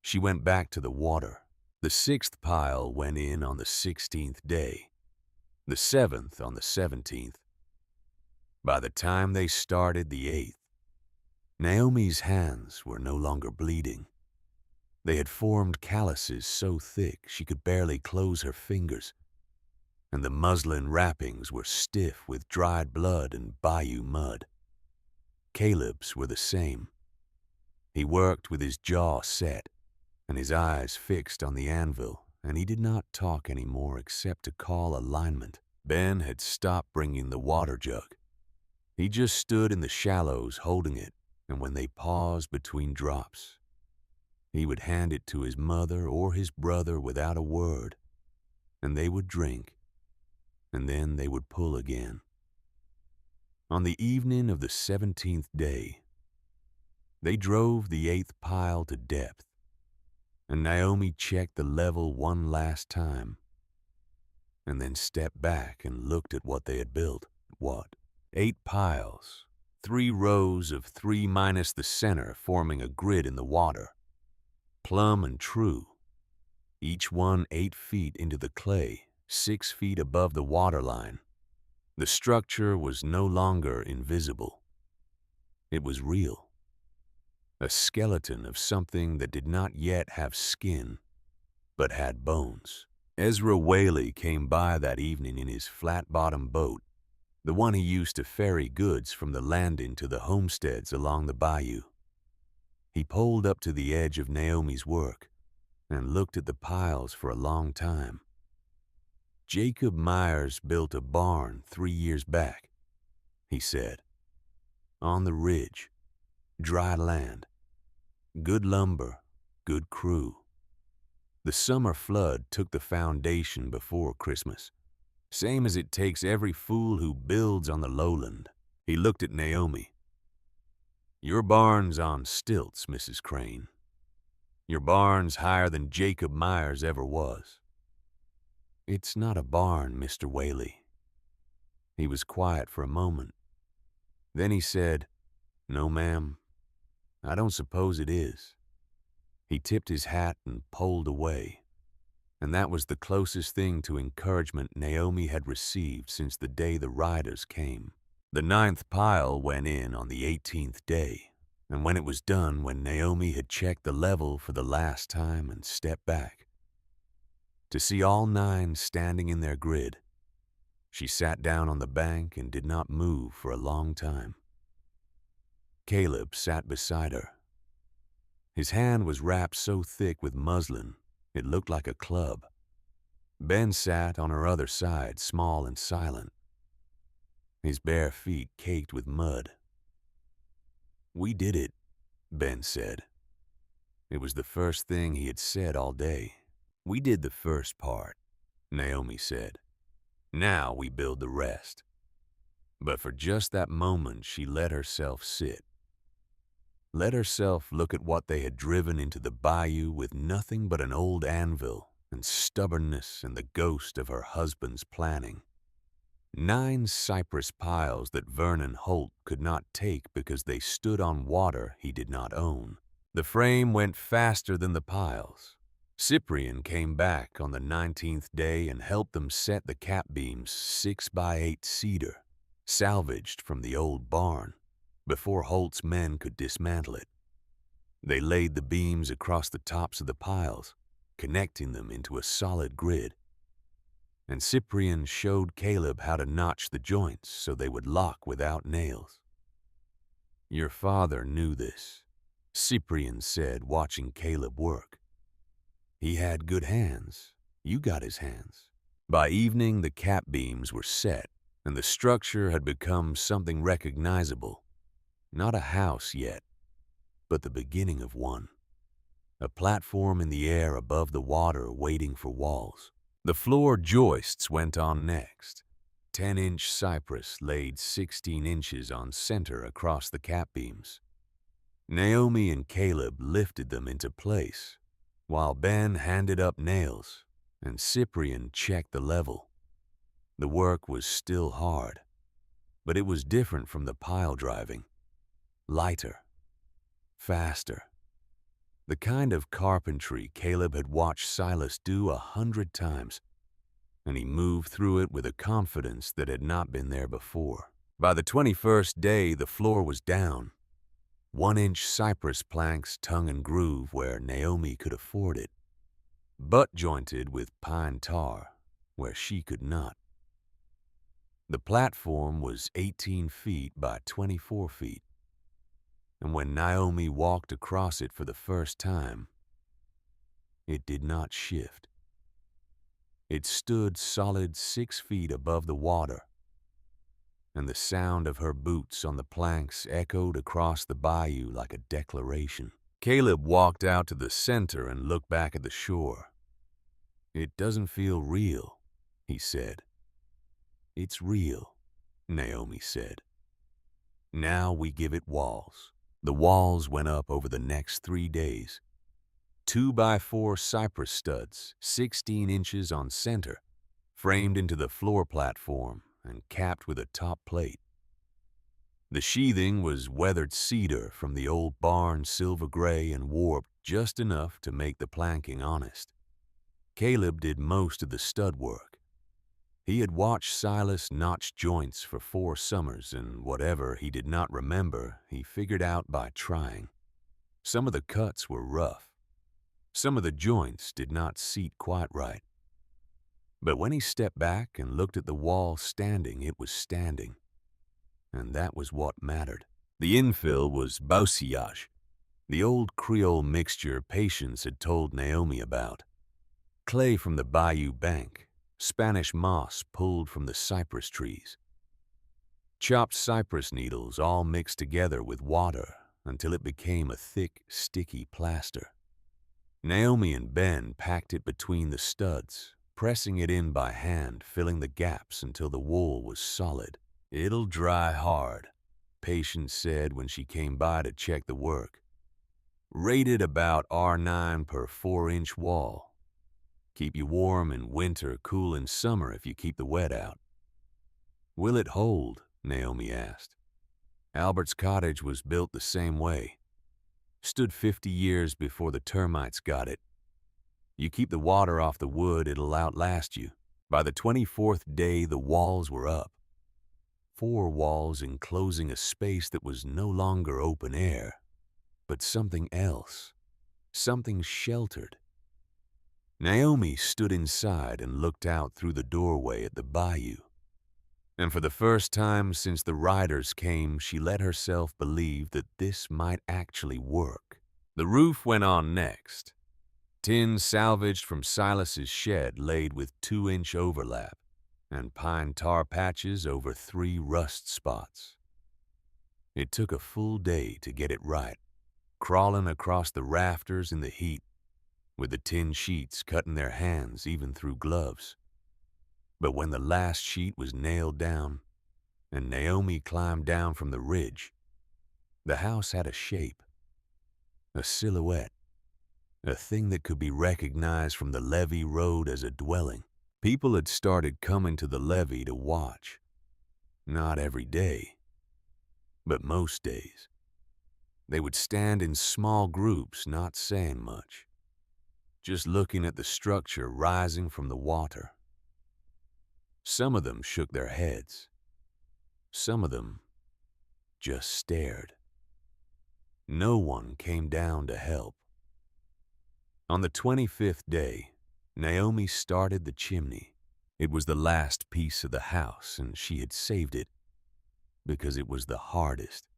She went back to the water. The 6th pile went in on the 16th day, the 7th on the 17th. By the time they started the 8th, Naomi's hands were no longer bleeding. They had formed calluses so thick she could barely close her fingers, and the muslin wrappings were stiff with dried blood and bayou mud. Caleb's were the same. He worked with his jaw set and his eyes fixed on the anvil, and he did not talk anymore except to call alignment. Ben had stopped bringing the water jug. He just stood in the shallows holding it, and when they paused between drops, he would hand it to his mother or his brother without a word, and they would drink, and then they would pull again. On the evening of the 17th day, they drove the 8th pile to depth, and Naomi checked the level one last time, and then stepped back and looked at what they had built. What? 8 piles, 3 rows of 3 minus the center forming a grid in the water, plumb and true, each one 8 feet into the clay, 6 feet above the water line. The structure was no longer invisible. It was real. A skeleton of something that did not yet have skin, but had bones. Ezra Whaley came by that evening in his flat-bottomed boat, the one he used to ferry goods from the landing to the homesteads along the bayou. He poled up to the edge of Naomi's work and looked at the piles for a long time. "Jacob Myers built a barn 3 years back," he said. "On the ridge, dry land, good lumber, good crew. The summer flood took the foundation before Christmas, same as it takes every fool who builds on the lowland." He looked at Naomi. "Your barn's on stilts, Mrs. Crane. Your barn's higher than Jacob Myers ever was." "It's not a barn, Mr. Whaley." He was quiet for a moment. Then he said, "No, ma'am, I don't suppose it is." He tipped his hat and poled away, and that was the closest thing to encouragement Naomi had received since the day the riders came. The 9th pile went in on the 18th day, and when it was done, when Naomi had checked the level for the last time and stepped back, to see all 9 standing in their grid, she sat down on the bank and did not move for a long time. Caleb sat beside her. His hand was wrapped so thick with muslin it looked like a club. Ben sat on her other side, small and silent, his bare feet caked with mud. "We did it," Ben said. It was the first thing he had said all day. "We did the first part," Naomi said. "Now we build the rest." But for just that moment she let herself sit. Let herself look at what they had driven into the bayou with nothing but an old anvil and stubbornness and the ghost of her husband's planning. 9 cypress piles that Vernon Holt could not take because they stood on water he did not own. The frame went faster than the piles. Cyprian came back on the 19th day and helped them set the cap beams 6x8 cedar, salvaged from the old barn, before Holt's men could dismantle it. They laid the beams across the tops of the piles, connecting them into a solid grid. And Cyprian showed Caleb how to notch the joints so they would lock without nails. "Your father knew this," Cyprian said, watching Caleb work. "He had good hands. You got his hands." By evening, the cap beams were set, and the structure had become something recognizable. Not a house yet, but the beginning of one. A platform in the air above the water waiting for walls. The floor joists went on next. 10-inch cypress laid 16 inches on center across the cap beams. Naomi and Caleb lifted them into place, while Ben handed up nails and Cyprian checked the level. The work was still hard, but it was different from the pile driving. Lighter, faster. The kind of carpentry Caleb had watched Silas do 100 times, and he moved through it with a confidence that had not been there before. By the 21st day, the floor was down. 1-inch cypress planks tongue and groove where Naomi could afford it, butt-jointed with pine tar where she could not. The platform was 18 feet by 24 feet. And when Naomi walked across it for the first time, it did not shift. It stood solid 6 feet above the water, and the sound of her boots on the planks echoed across the bayou like a declaration. Caleb walked out to the center and looked back at the shore. "It doesn't feel real," he said. "It's real," Naomi said. "Now we give it walls." The walls went up over the next 3 days. 2x4 cypress studs, 16 inches on center, framed into the floor platform and capped with a top plate. The sheathing was weathered cedar from the old barn, silver gray and warped just enough to make the planking honest. Caleb did most of the stud work. He had watched Silas notch joints for 4 summers, and whatever he did not remember, he figured out by trying. Some of the cuts were rough. Some of the joints did not seat quite right. But when he stepped back and looked at the wall standing, it was standing. And that was what mattered. The infill was baussillage, the old Creole mixture Patience had told Naomi about. Clay from the bayou bank, Spanish moss pulled from the cypress trees. Chopped cypress needles all mixed together with water until it became a thick, sticky plaster. Naomi and Ben packed it between the studs, pressing it in by hand, filling the gaps until the wool was solid. "It'll dry hard," Patience said when she came by to check the work. "Rated about R9 per 4-inch wall. Keep you warm in winter, cool in summer if you keep the wet out." "Will it hold?" Naomi asked. Albert's cottage was built the same way. Stood 50 years before the termites got it. You keep the water off the wood, it'll outlast you. By the 24th day, the walls were up. 4 walls enclosing a space that was no longer open air, but something else, something sheltered. Naomi stood inside and looked out through the doorway at the bayou. And for the first time since the riders came, she let herself believe that this might actually work. The roof went on next. Tin salvaged from Silas's shed laid with 2-inch overlap, and pine tar patches over 3 rust spots. It took a full day to get it right, crawling across the rafters in the heat, with the tin sheets cutting their hands even through gloves. But when the last sheet was nailed down, and Naomi climbed down from the ridge, the house had a shape, a silhouette, a thing that could be recognized from the levee road as a dwelling. People had started coming to the levee to watch. Not every day, but most days. They would stand in small groups, not saying much, just looking at the structure rising from the water. Some of them shook their heads. Some of them just stared. No one came down to help. On the 25th day, Naomi started the chimney. It was the last piece of the house, and she had saved it because it was the hardest.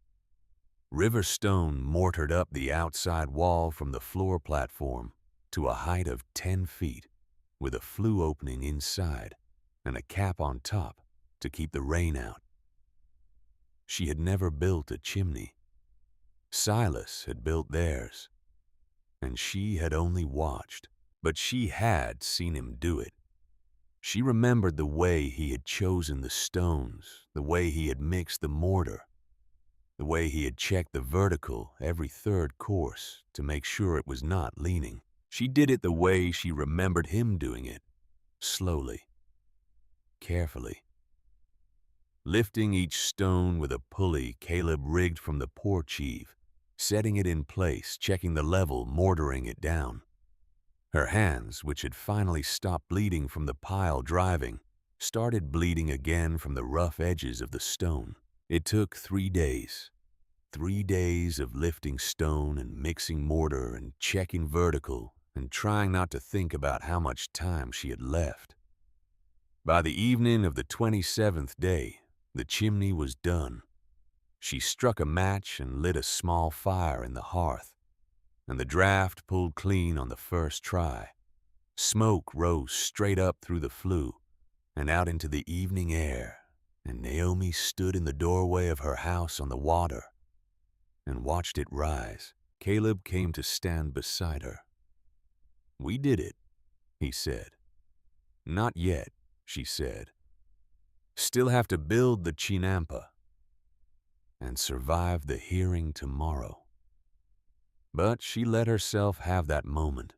River stone mortared up the outside wall from the floor platform to a height of 10 feet, with a flue opening inside and a cap on top to keep the rain out. She had never built a chimney. Silas had built theirs, and she had only watched, but she had seen him do it. She remembered the way he had chosen the stones, the way he had mixed the mortar, the way he had checked the vertical every 3rd course to make sure it was not leaning. She did it the way she remembered him doing it, slowly, carefully. Lifting each stone with a pulley Caleb rigged from the porch eave, setting it in place, checking the level, mortaring it down. Her hands, which had finally stopped bleeding from the pile driving, started bleeding again from the rough edges of the stone. It took 3 days. 3 days of lifting stone and mixing mortar and checking vertical and trying not to think about how much time she had left. By the evening of the 27th day, the chimney was done. She struck a match and lit a small fire in the hearth, and the draft pulled clean on the first try. Smoke rose straight up through the flue and out into the evening air, and Naomi stood in the doorway of her house on the water and watched it rise. Caleb came to stand beside her. "We did it," he said. "Not yet," she said. "Still have to build the chinampa and survive the hearing tomorrow." But she let herself have that moment,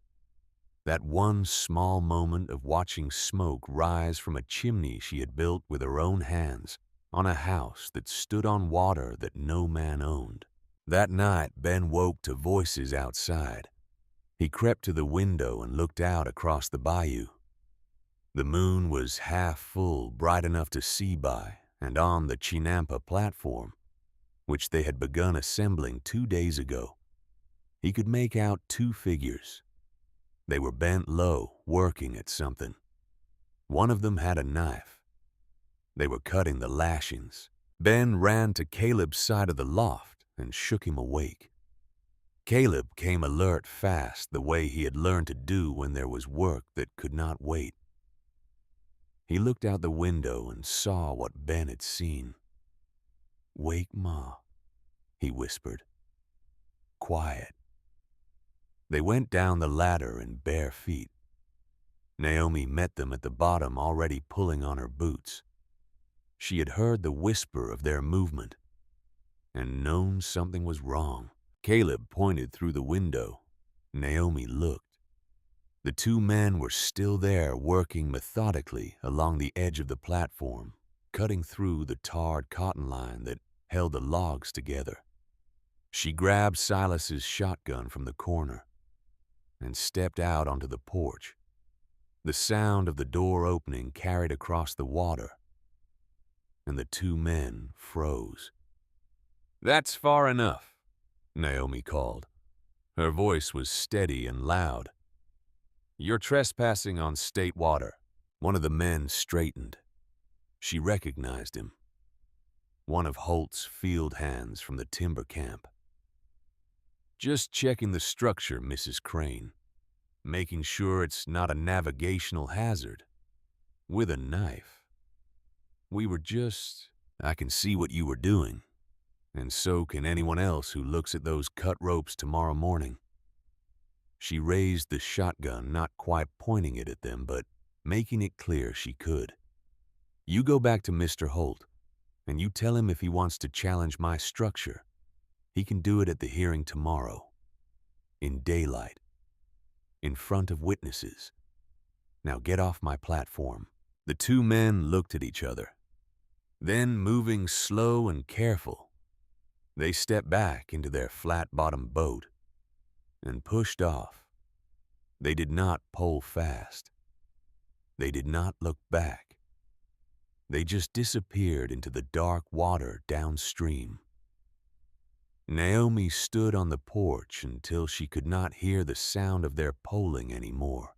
that one small moment of watching smoke rise from a chimney she had built with her own hands on a house that stood on water that no man owned. That night, Ben woke to voices outside. He crept to the window and looked out across the bayou. The moon was half full, bright enough to see by, and on the Chinampa platform, which they had begun assembling 2 days ago, he could make out 2 figures. They were bent low, working at something. One of them had a knife. They were cutting the lashings. Ben ran to Caleb's side of the loft and shook him awake. Caleb came alert fast, the way he had learned to do when there was work that could not wait. He looked out the window and saw what Ben had seen. "Wake Ma," he whispered. "Quiet." They went down the ladder in bare feet. Naomi met them at the bottom, already pulling on her boots. She had heard the whisper of their movement and known something was wrong. Caleb pointed through the window. Naomi looked. The 2 men were still there, working methodically along the edge of the platform, cutting through the tarred cotton line that held the logs together. She grabbed Silas's shotgun from the corner and stepped out onto the porch. The sound of the door opening carried across the water, and the 2 men froze. "That's far enough," Naomi called. Her voice was steady and loud. "You're trespassing on state water." One of the men straightened. She recognized him. One of Holt's field hands from the timber camp. "Just checking the structure, Mrs. Crane. Making sure it's not a navigational hazard. With a knife. We were just... I can see what you were doing. And so can anyone else who looks at those cut ropes tomorrow morning." She raised the shotgun, not quite pointing it at them, but making it clear she could. "You go back to Mr. Holt, and you tell him if he wants to challenge my structure, he can do it at the hearing tomorrow. In daylight. In front of witnesses. Now get off my platform." The 2 men looked at each other. Then, moving slow and careful, they stepped back into their flat-bottomed boat and pushed off. They did not pole fast. They did not look back. They just disappeared into the dark water downstream. Naomi stood on the porch until she could not hear the sound of their poling anymore.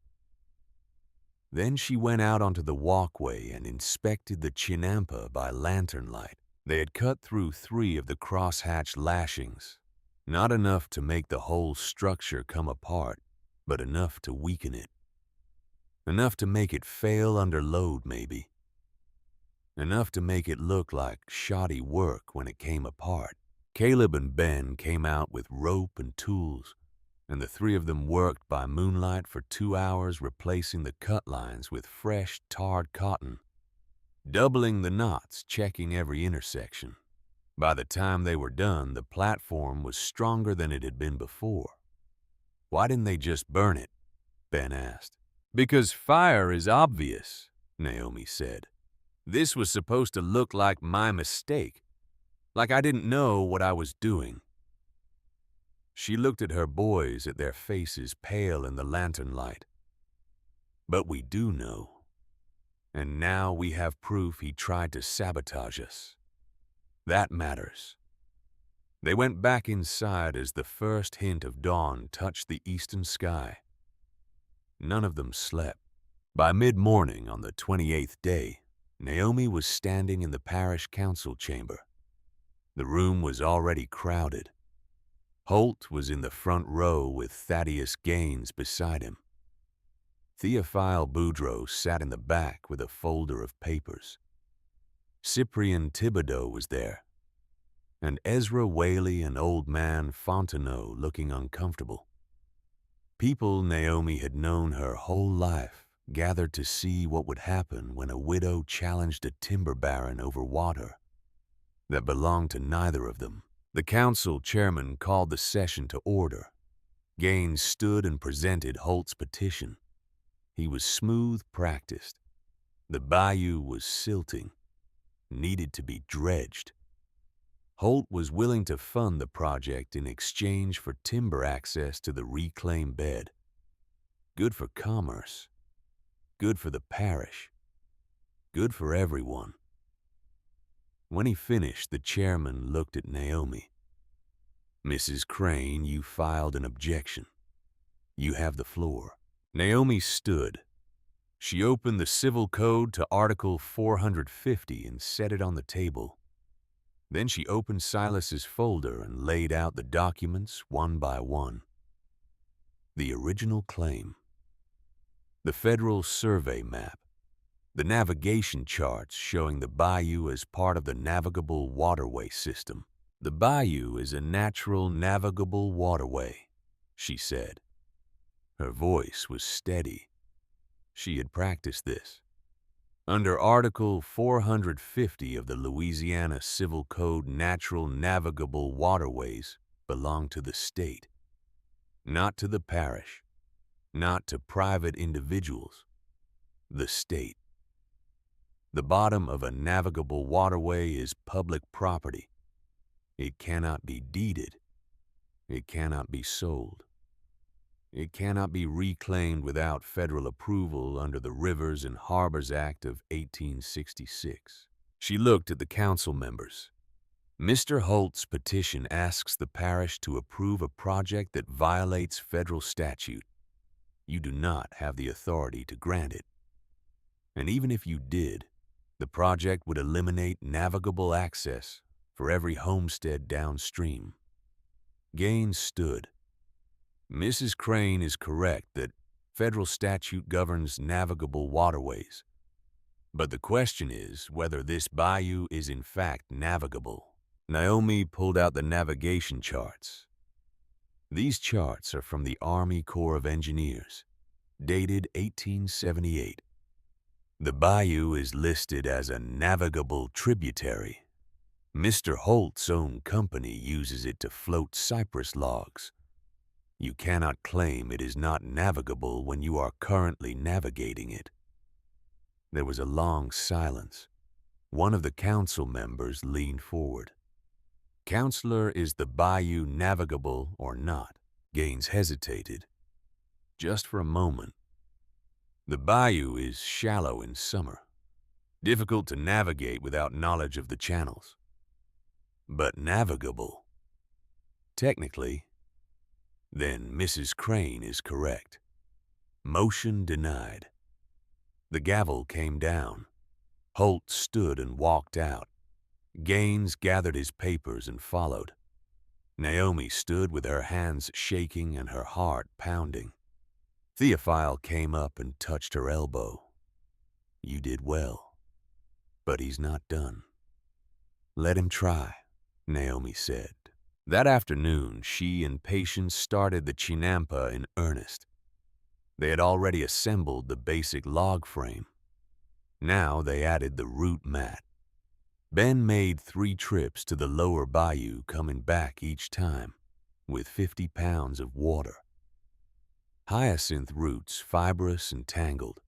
Then she went out onto the walkway and inspected the Chinampa by lantern light. They had cut through 3 of the crosshatch lashings, not enough to make the whole structure come apart, but enough to weaken it. Enough to make it fail under load, maybe. Enough to make it look like shoddy work when it came apart. Caleb and Ben came out with rope and tools, and the 3 of them worked by moonlight for 2 hours, replacing the cut lines with fresh, tarred cotton, doubling the knots, checking every intersection. By the time they were done, the platform was stronger than it had been before. "Why didn't they just burn it?" Ben asked. "Because fire is obvious," Naomi said. "This was supposed to look like my mistake, like I didn't know what I was doing." She looked at her boys, at their faces pale in the lantern light. "But we do know. And now we have proof he tried to sabotage us. That matters." They went back inside as the first hint of dawn touched the eastern sky. None of them slept. By mid-morning on the 28th day, Naomi was standing in the parish council chamber. The room was already crowded. Holt was in the front row with Thaddeus Gaines beside him. Theophile Boudreaux sat in the back with a folder of papers. Cyprian Thibodeau was there, and Ezra Whaley and old man Fontenot looking uncomfortable. People Naomi had known her whole life gathered to see what would happen when a widow challenged a timber baron over water that belonged to neither of them. The council chairman called the session to order. Gaines stood and presented Holt's petition. He was smooth practiced. The bayou was silting, needed to be dredged. Holt was willing to fund the project in exchange for timber access to the reclaimed bed. Good for commerce. good for the parish, good for everyone. When he finished, the chairman looked at Naomi. "Mrs. Crane, you filed an objection. You have the floor." Naomi stood. She opened the Civil Code to Article 450 and set it on the table. Then she opened Silas's folder and laid out the documents one by one. The original claim, the federal survey map, the navigation charts showing the bayou as part of the navigable waterway system. "The bayou is a natural navigable waterway," she said. Her voice was steady. She had practiced this. "Under Article 450 of the Louisiana Civil Code, natural navigable waterways belong to the state, not to the parish, not to private individuals, the state. The bottom of a navigable waterway is public property. It cannot be deeded. It cannot be sold. It cannot be reclaimed without federal approval under the Rivers and Harbors Act of 1866. She looked at the council members. "Mr. Holt's petition asks the parish to approve a project that violates federal statute. You do not have the authority to grant it. And even if you did, the project would eliminate navigable access for every homestead downstream." Gaines stood. "Mrs. Crane is correct that federal statute governs navigable waterways. But the question is whether this bayou is in fact navigable." Naomi pulled out the navigation charts. "These charts are from the Army Corps of Engineers, dated 1878. The bayou is listed as a navigable tributary. Mr. Holt's own company uses it to float cypress logs. You cannot claim it is not navigable when you are currently navigating it." There was a long silence. One of the council members leaned forward. "Counselor, is the bayou navigable or not?" Gaines hesitated. Just for a moment. "The bayou is shallow in summer, difficult to navigate without knowledge of the channels. But navigable. Technically. Then Mrs. Crane is correct. Motion denied." The gavel came down. Holt stood and walked out. Gaines gathered his papers and followed. Naomi stood with her hands shaking and her heart pounding. Theophile came up and touched her elbow. "You did well, but he's not done. Let him try," Naomi said. That afternoon, she and Patience started the Chinampa in earnest. They had already assembled the basic log frame. Now they added the root mat. Ben made 3 trips to the lower bayou, coming back each time with 50 pounds of water. Hyacinth roots, fibrous and tangled.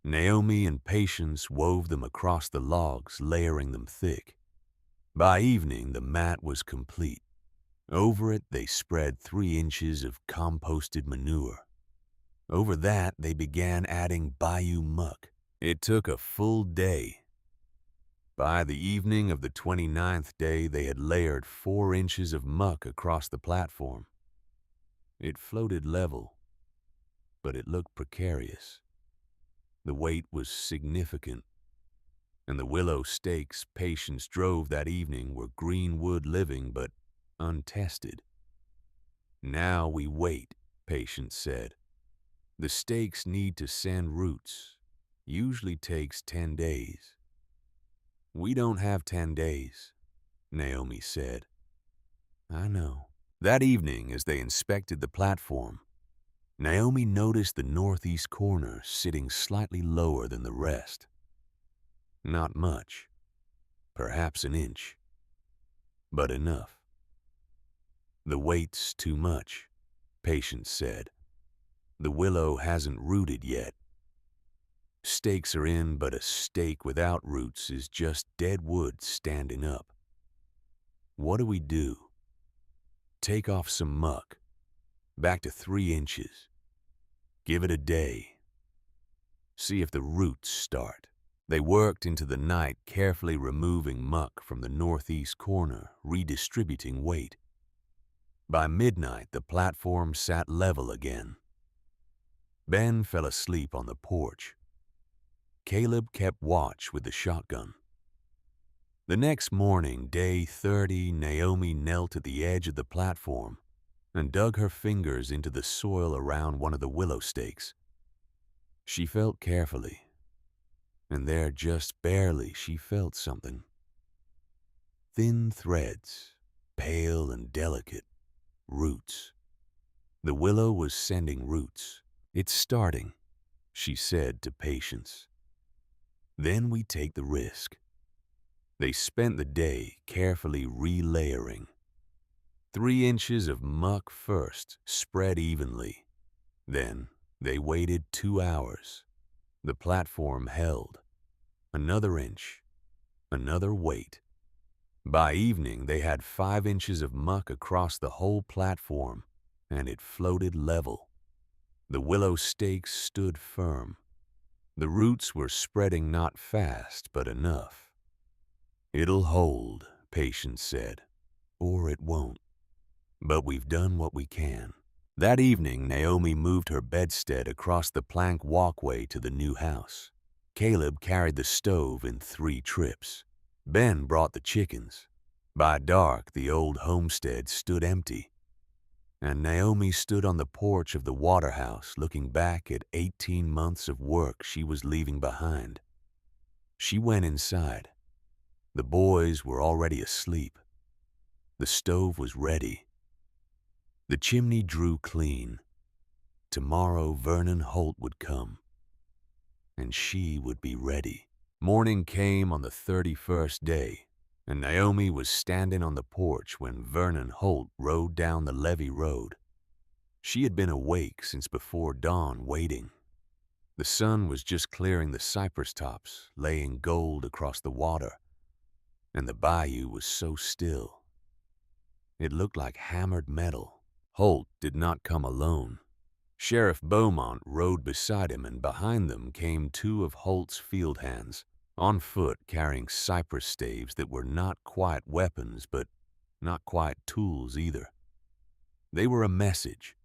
Naomi and Patience wove them across the logs, layering them thick. By evening, the mat was complete. Over it, they spread 3 inches of composted manure. Over that, they began adding bayou muck. It took a full day. By the evening of the 29th day, they had layered 4 inches of muck across the platform. It floated level, but it looked precarious. The weight was significant, and the willow stakes Patience drove that evening were greenwood living but untested. "Now we wait," Patience said. "The stakes need to send roots. Usually takes 10 days. "We don't have 10 days," Naomi said. "I know." That evening, as they inspected the platform, Naomi noticed the northeast corner sitting slightly lower than the rest. Not much, perhaps an inch, but enough. "The weight's too much," Patience said. "The willow hasn't rooted yet. Stakes are in, but a stake without roots is just dead wood standing up. What do we do? Take off some muck, back to 3 inches. Give it a day. see if the roots start. They worked into the night, carefully removing muck from the northeast corner, redistributing weight. By midnight, the platform sat level again. Ben fell asleep on the porch. Caleb kept watch with the shotgun. The next morning, day 30, Naomi knelt at the edge of the platform and dug her fingers into the soil around one of the willow stakes. She felt carefully, and there, just barely, she felt something. Thin threads, pale and delicate, roots. The willow was sending roots. "It's starting," she said to Patience. "Then we take the risk." They spent the day carefully relayering. 3 inches of muck first, spread evenly. Then they waited 2 hours. The platform held. Another inch, another weight. By evening, they had 5 inches of muck across the whole platform, and it floated level. The willow stakes stood firm. The roots were spreading not fast, but enough. "It'll hold," Patience said, "or it won't. But we've done what we can." That evening, Naomi moved her bedstead across the plank walkway to the new house. Caleb carried the stove in 3 trips. Ben brought the chickens. By dark, the old homestead stood empty, and Naomi stood on the porch of the water house looking back at 18 months of work she was leaving behind. She went inside. The boys were already asleep. The stove was ready. The chimney drew clean. Tomorrow Vernon Holt would come, and she would be ready. Morning came on the 31st day, and Naomi was standing on the porch when Vernon Holt rode down the levee road. She had been awake since before dawn, waiting. The sun was just clearing the cypress tops, laying gold across the water, and the bayou was so still. It looked like hammered metal. Holt did not come alone. Sheriff Beaumont rode beside him, and behind them came 2 of Holt's field hands, on foot, carrying cypress staves that were not quite weapons, but not quite tools either. They were a message,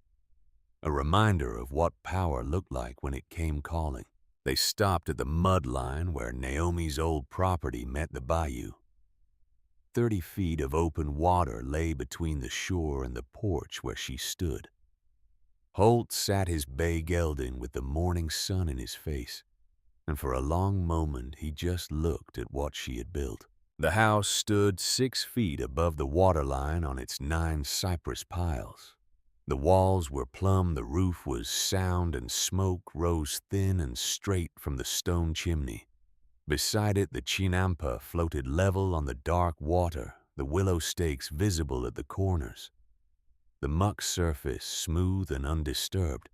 a reminder of what power looked like when it came calling. They stopped at the mud line where Naomi's old property met the bayou. 30 feet of open water lay between the shore and the porch where she stood. Holt sat his bay gelding with the morning sun in his face, and for a long moment he just looked at what she had built. The house stood 6 feet above the waterline on its 9 cypress piles. The walls were plumb, the roof was sound, and smoke rose thin and straight from the stone chimney. Beside it, the chinampa floated level on the dark water, the willow stakes visible at the corners. The muck surface smooth and undisturbed.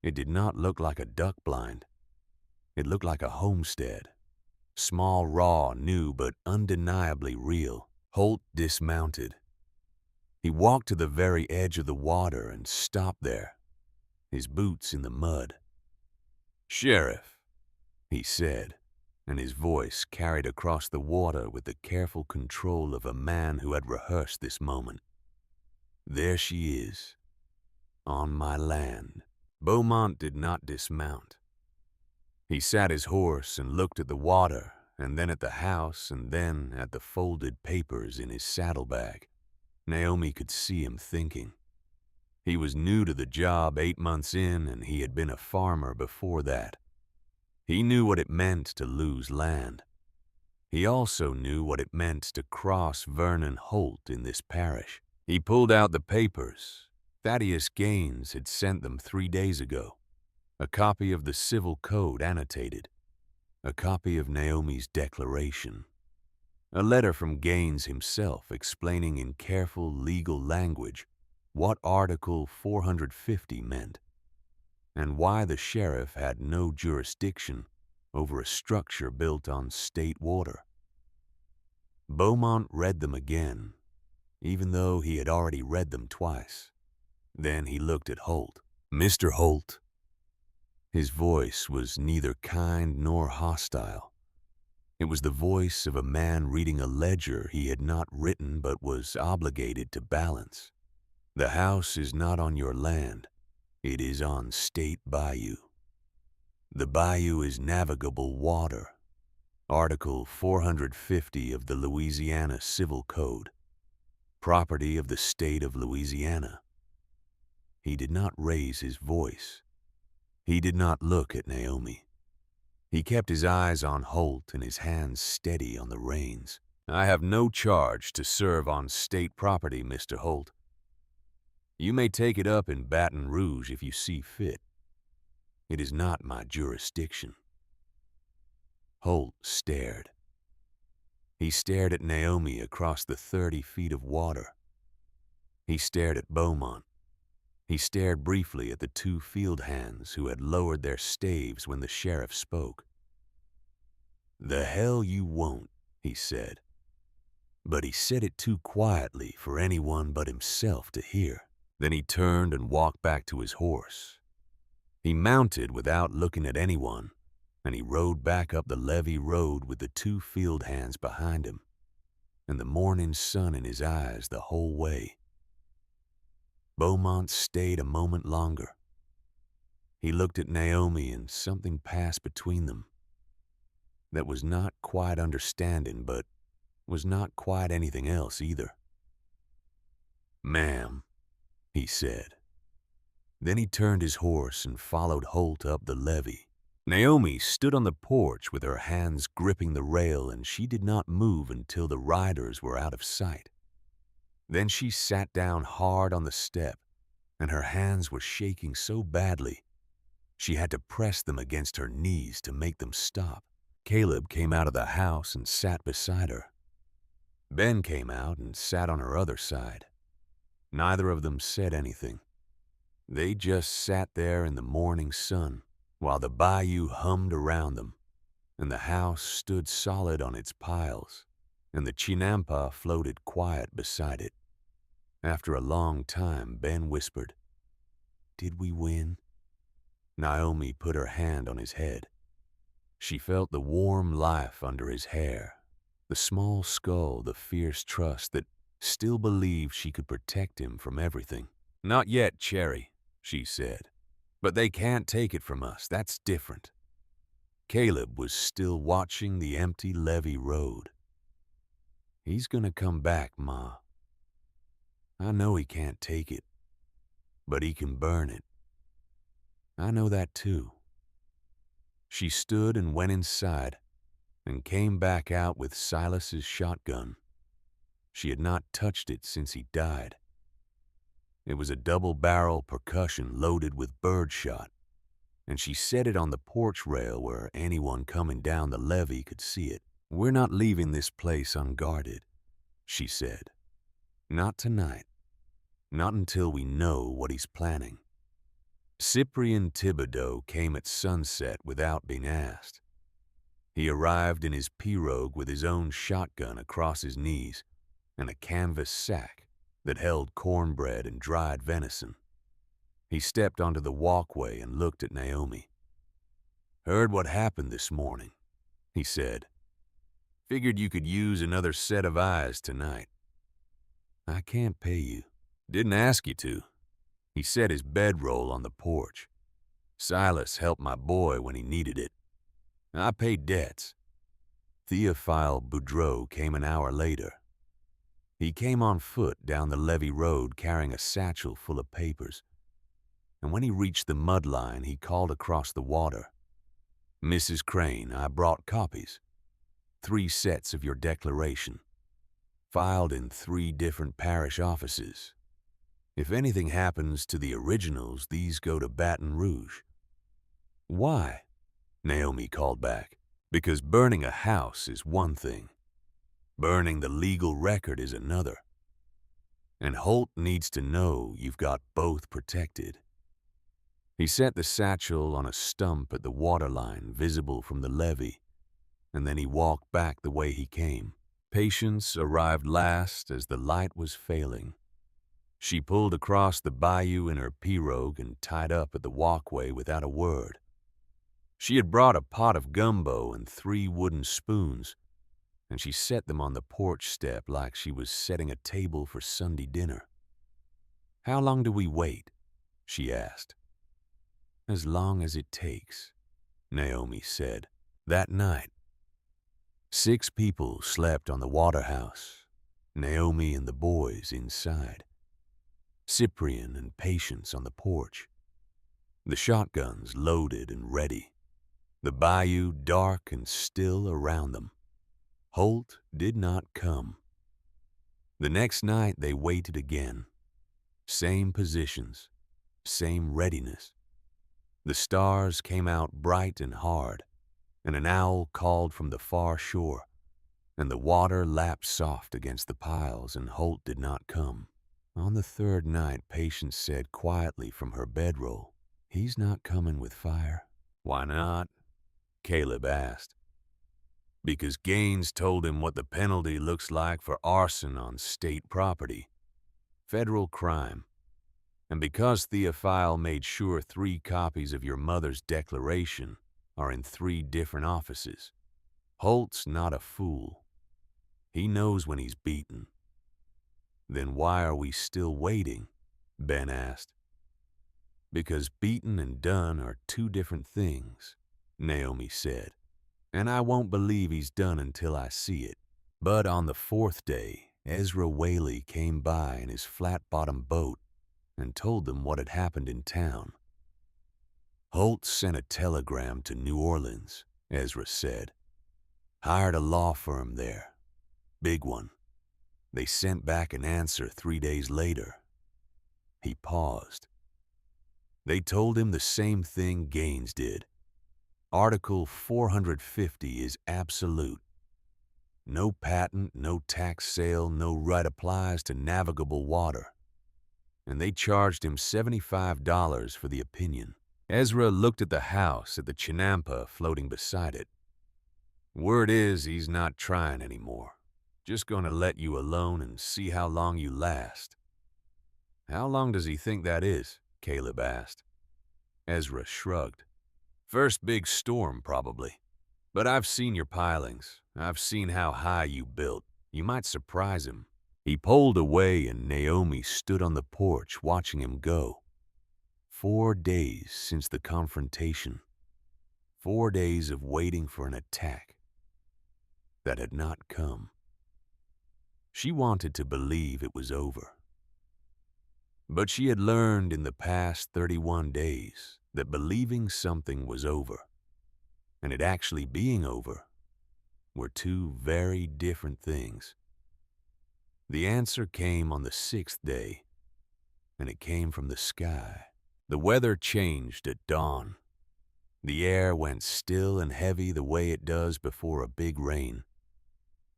It did not look like a duck blind. It looked like a homestead. Small, raw, new, but undeniably real. Holt dismounted. He walked to the very edge of the water and stopped there, his boots in the mud. "Sheriff," he said, and his voice carried across the water with the careful control of a man who had rehearsed this moment. "There she is, on my land." Beaumont did not dismount. He sat his horse and looked at the water, and then at the house, and then at the folded papers in his saddlebag. Naomi could see him thinking. He was new to the job, 8 months in, and he had been a farmer before that. He knew what it meant to lose land. He also knew what it meant to cross Vernon Holt in this parish. He pulled out the papers. Thaddeus Gaines had sent them 3 days ago. A copy of the Civil Code annotated. A copy of Naomi's declaration. A letter from Gaines himself explaining in careful legal language what Article 450 meant, and why the sheriff had no jurisdiction over a structure built on state water. Beaumont read them again, even though he had already read them twice. Then he looked at Holt. "Mr. Holt." His voice was neither kind nor hostile. It was the voice of a man reading a ledger he had not written but was obligated to balance. The house is not on your land. It is on state bayou. The bayou is navigable water. Article 450 of the Louisiana Civil Code. Property of the state of Louisiana. He did not raise his voice. He did not look at Naomi. He kept his eyes on Holt and his hands steady on the reins. I have no charge to serve on state property, Mr. Holt. You may take it up in Baton Rouge if you see fit. It is not my jurisdiction. Holt stared. He stared at Naomi across the 30 feet of water. He stared at Beaumont. He stared briefly at the 2 field hands who had lowered their staves when the sheriff spoke. "The hell you won't," he said. But he said it too quietly for anyone but himself to hear. Then he turned and walked back to his horse. He mounted without looking at anyone, and he rode back up the levee road with the 2 field hands behind him, and the morning sun in his eyes the whole way. Beaumont stayed a moment longer. He looked at Naomi, and something passed between them that was not quite understanding, but was not quite anything else either. "Ma'am," he said. Then he turned his horse and followed Holt up the levee. Naomi stood on the porch with her hands gripping the rail, and she did not move until the riders were out of sight. Then she sat down hard on the step, and her hands were shaking so badly she had to press them against her knees to make them stop. Caleb came out of the house and sat beside her. Ben came out and sat on her other side. Neither of them said anything. They just sat there in the morning sun while the bayou hummed around them, and the house stood solid on its piles, and the Chinampa floated quiet beside it. After a long time, Ben whispered, "Did we win?" Naomi put her hand on his head. She felt the warm life under his hair, the small skull, the fierce trust that still believed she could protect him from everything. "Not yet, Cherry," she said. "But they can't take it from us. That's different." Caleb was still watching the empty levee road. "He's gonna come back, Ma. I know he can't take it, but he can burn it. I know that too." She stood and went inside and came back out with Silas's shotgun. She had not touched it since he died. It was a double-barrel percussion loaded with birdshot, and she set it on the porch rail where anyone coming down the levee could see it. "We're not leaving this place unguarded," she said. "Not tonight. Not until we know what he's planning." Cyprian Thibodeau came at sunset without being asked. He arrived in his pirogue with his own shotgun across his knees and a canvas sack that held cornbread and dried venison. He stepped onto the walkway and looked at Naomi. "Heard what happened this morning," he said. "Figured you could use another set of eyes tonight." "I can't pay you." "Didn't ask you to." He set his bedroll on the porch. "Silas helped my boy when he needed it. I pay debts." Theophile Boudreau came an hour later. He came on foot down the levee road carrying a satchel full of papers, and when he reached the mud line, he called across the water, "Mrs. Crane, I brought copies. 3 sets of your declaration, filed in 3 different parish offices. If anything happens to the originals, these go to Baton Rouge." "Why?" Naomi called back. "Because burning a house is one thing. Burning the legal record is another. And Holt needs to know you've got both protected." He set the satchel on a stump at the waterline visible from the levee, and then he walked back the way he came. Patience arrived last as the light was failing. She pulled across the bayou in her pirogue and tied up at the walkway without a word. She had brought a pot of gumbo and 3 wooden spoons, and she set them on the porch step like she was setting a table for Sunday dinner. "How long do we wait?" she asked. "As long as it takes," Naomi said. That night, 6 people slept on the waterhouse, Naomi and the boys inside, Cyprian and Patience on the porch, the shotguns loaded and ready, the bayou dark and still around them. Holt did not come. The next night they waited again. Same positions, same readiness. The stars came out bright and hard, and an owl called from the far shore, and the water lapped soft against the piles, and Holt did not come. On the 3rd night, Patience said quietly from her bedroll, "He's not coming with fire." "Why not?" Caleb asked. "Because Gaines told him what the penalty looks like for arson on state property. Federal crime. And because Theophile made sure 3 copies of your mother's declaration are in 3 different offices. Holt's not a fool. He knows when he's beaten." "Then why are we still waiting?" Ben asked. "Because beaten and done are 2 different things," Naomi said. "And I won't believe he's done until I see it." But on the 4th day, Ezra Whaley came by in his flat-bottomed boat and told them what had happened in town. "Holt sent a telegram to New Orleans," Ezra said. "Hired a law firm there. Big one. They sent back an answer 3 days later." He paused. "They told him the same thing Gaines did. Article 450 is absolute. No patent, no tax sale, no right applies to navigable water. And they charged him $75 for the opinion." Ezra looked at the house, at the Chinampa floating beside it. "Word is he's not trying anymore. Just gonna let you alone and see how long you last." "How long does he think that is?" Caleb asked. Ezra shrugged. "First big storm, probably. But I've seen your pilings. I've seen how high you built. You might surprise him." He pulled away and Naomi stood on the porch watching him go. 4 days since the confrontation. 4 days of waiting for an attack that had not come. She wanted to believe it was over. But she had learned in the past 31 days that believing something was over and it actually being over were 2 very different things. The answer came on the 6th day, and it came from the sky. The weather changed at dawn. The air went still and heavy the way it does before a big rain,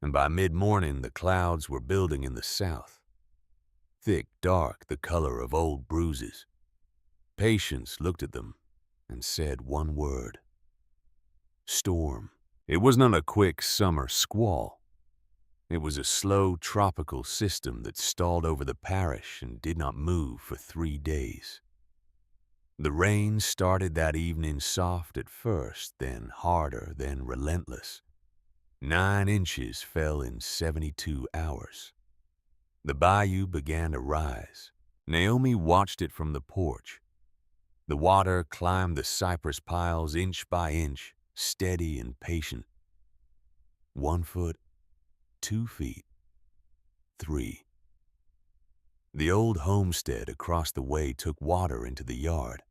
and by mid-morning the clouds were building in the south. Thick, dark, the color of old bruises. Patience looked at them and said one word. Storm. It was not a quick summer squall. It was a slow tropical system that stalled over the parish and did not move for 3 days. The rain started that evening soft at first, then harder, then relentless. 9 inches fell in 72 hours. The bayou began to rise. Naomi watched it from the porch. The water climbed the cypress piles inch by inch, steady and patient. 1 foot, 2 feet, 3. The old homestead across the way took water into the yard,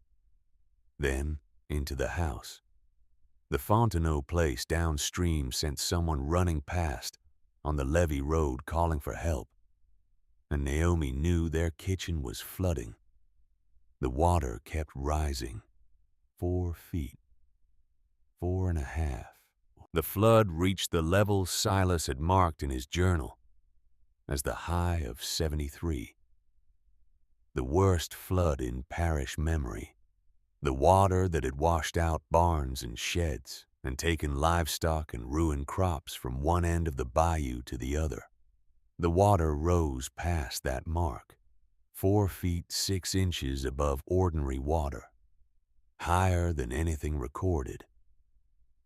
then into the house. The Fontenot place downstream sent someone running past on the levee road calling for help, and Naomi knew their kitchen was flooding. The water kept rising. 4 feet, 4.5. The flood reached the level Silas had marked in his journal as the high of 73. The worst flood in parish memory. The water that had washed out barns and sheds and taken livestock and ruined crops from one end of the bayou to the other. The water rose past that mark, 4 feet 6 inches above ordinary water, higher than anything recorded.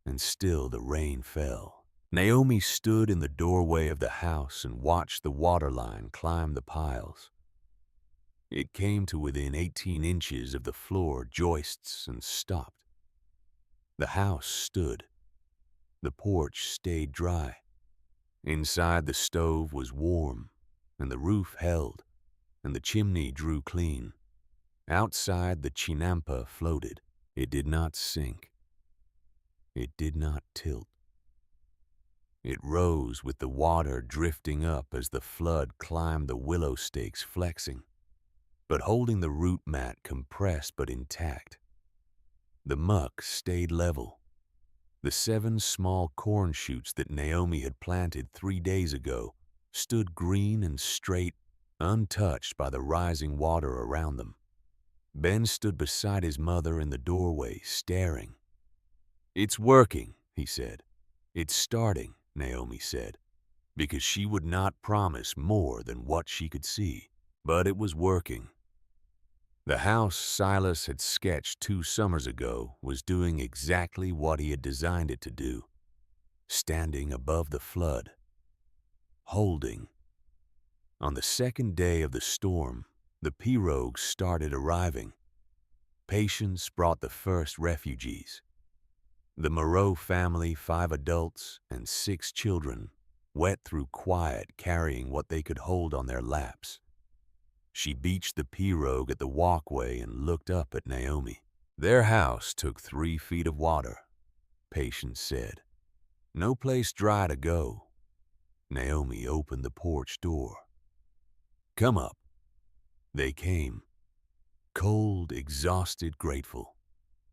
and still the rain fell. Naomi stood in the doorway of the house and watched the water line climb the piles. It came to within 18 inches of the floor joists and stopped. The house stood. The porch stayed dry. Inside, the stove was warm, and the roof held, and the chimney drew clean. Outside, the chinampa floated. It did not sink. It did not tilt. It rose with the water drifting up as the flood climbed the willow stakes, flexing, but holding the root mat compressed but intact. The muck stayed level. The 7 small corn shoots that Naomi had planted 3 days ago stood green and straight, untouched by the rising water around them. Ben stood beside his mother in the doorway, staring. "It's working," he said. "It's starting," Naomi said, because she would not promise more than what she could see. But it was working. The house Silas had sketched 2 summers ago was doing exactly what he had designed it to do, standing above the flood, holding. On the second day of the storm, the pirogues started arriving. Patience brought the first refugees. The Moreau family, 5 adults and 6 children, wet through quiet, carrying what they could hold on their laps. She beached the pirogue at the walkway and looked up at Naomi. "Their house took 3 feet of water," Patience said. "No place dry to go." Naomi opened the porch door. "Come up." They came. Cold, exhausted, grateful.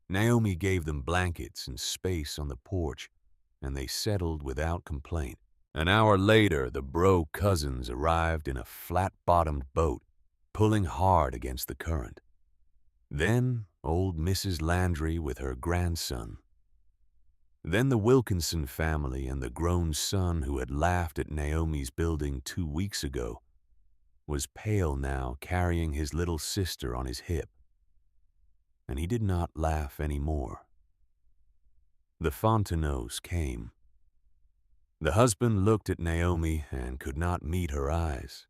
Naomi gave them blankets and space on the porch, and they settled without complaint. An hour later, the Bro cousins arrived in a flat-bottomed boat, pulling hard against the current. Then old Mrs. Landry with her grandson. Then the Wilkinson family and the grown son who had laughed at Naomi's building 2 weeks ago was pale now, carrying his little sister on his hip. And he did not laugh any more. The Fontenot came. The husband looked at Naomi and could not meet her eyes.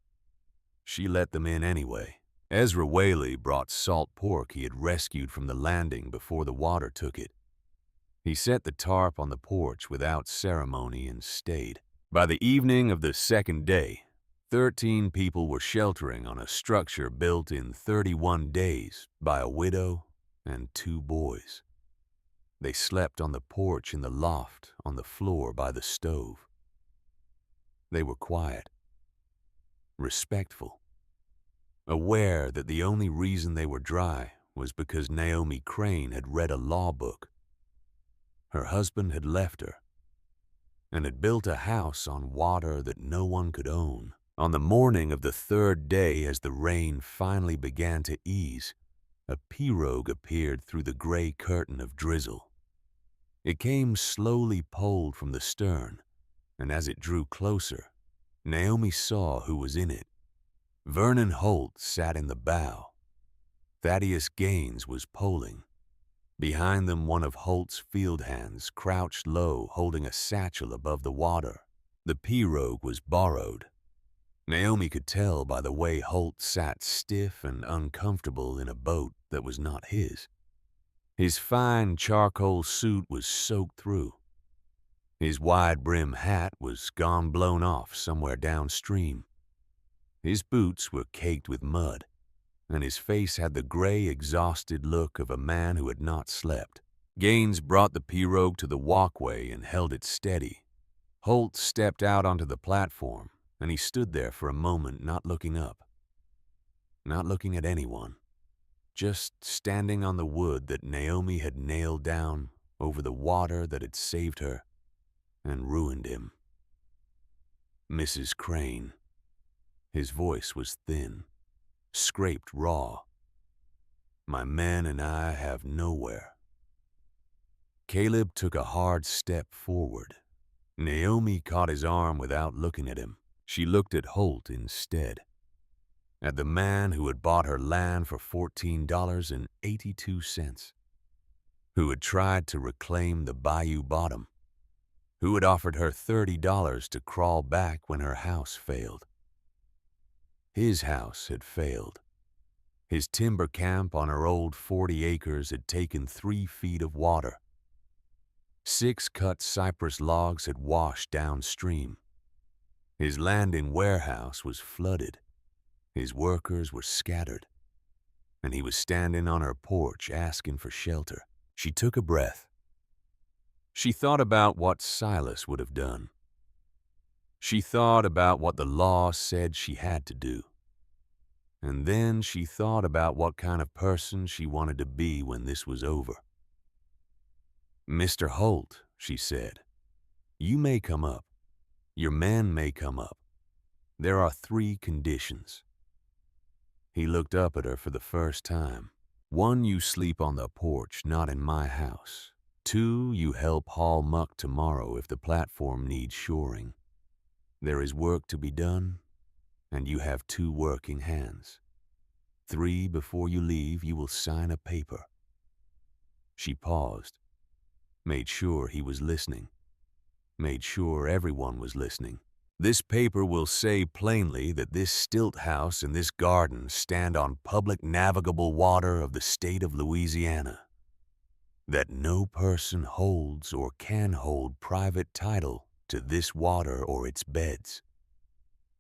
She let them in anyway. Ezra Whaley brought salt pork he had rescued from the landing before the water took it. He set the tarp on the porch without ceremony and stayed. By the evening of the second day, 13 people were sheltering on a structure built in 31 days by a widow and 2 boys. They slept on the porch, in the loft, on the floor by the stove. They were quiet, respectful, aware that the only reason they were dry was because Naomi Crane had read a law book. Her husband had left her and had built a house on water that no one could own. On the morning of the 3rd day, as the rain finally began to ease, a pirogue appeared through the gray curtain of drizzle. It came slowly poled from the stern, and as it drew closer, Naomi saw who was in it. Vernon Holt sat in the bow. Thaddeus Gaines was poling. Behind them, one of Holt's field hands crouched low, holding a satchel above the water. The pirogue was borrowed. Naomi could tell by the way Holt sat stiff and uncomfortable in a boat that was not his. His fine charcoal suit was soaked through. His wide-brim hat was gone blown off somewhere downstream. His boots were caked with mud, and his face had the gray, exhausted look of a man who had not slept. Gaines brought the pirogue to the walkway and held it steady. Holt stepped out onto the platform, and he stood there for a moment, not looking up, not looking at anyone, just standing on the wood that Naomi had nailed down over the water that had saved her and ruined him. "Mrs. Crane." His voice was thin, scraped raw. "My men and I have nowhere." Caleb took a hard step forward. Naomi caught his arm without looking at him. She looked at Holt instead, at the man who had bought her land for $14.82. who had tried to reclaim the bayou bottom, who had offered her $30 to crawl back when her house failed. His house had failed. His timber camp on her old 40 acres had taken 3 feet of water. 6 cut cypress logs had washed downstream. His landing warehouse was flooded. His workers were scattered. And he was standing on her porch asking for shelter. She took a breath. She thought about what Silas would have done. She thought about what the law said she had to do. And then she thought about what kind of person she wanted to be when this was over. "Mr. Holt," she said, "you may come up. Your men may come up. There are 3 conditions." He looked up at her for the first time. 1, you sleep on the porch, not in my house. 2, you help haul muck tomorrow if the platform needs shoring. There is work to be done, and you have 2 working hands. 3, before you leave, you will sign a paper. She paused, made sure he was listening, made sure everyone was listening. "This paper will say plainly that this stilt house and this garden stand on public navigable water of the state of Louisiana, that no person holds or can hold private title to this water or its beds,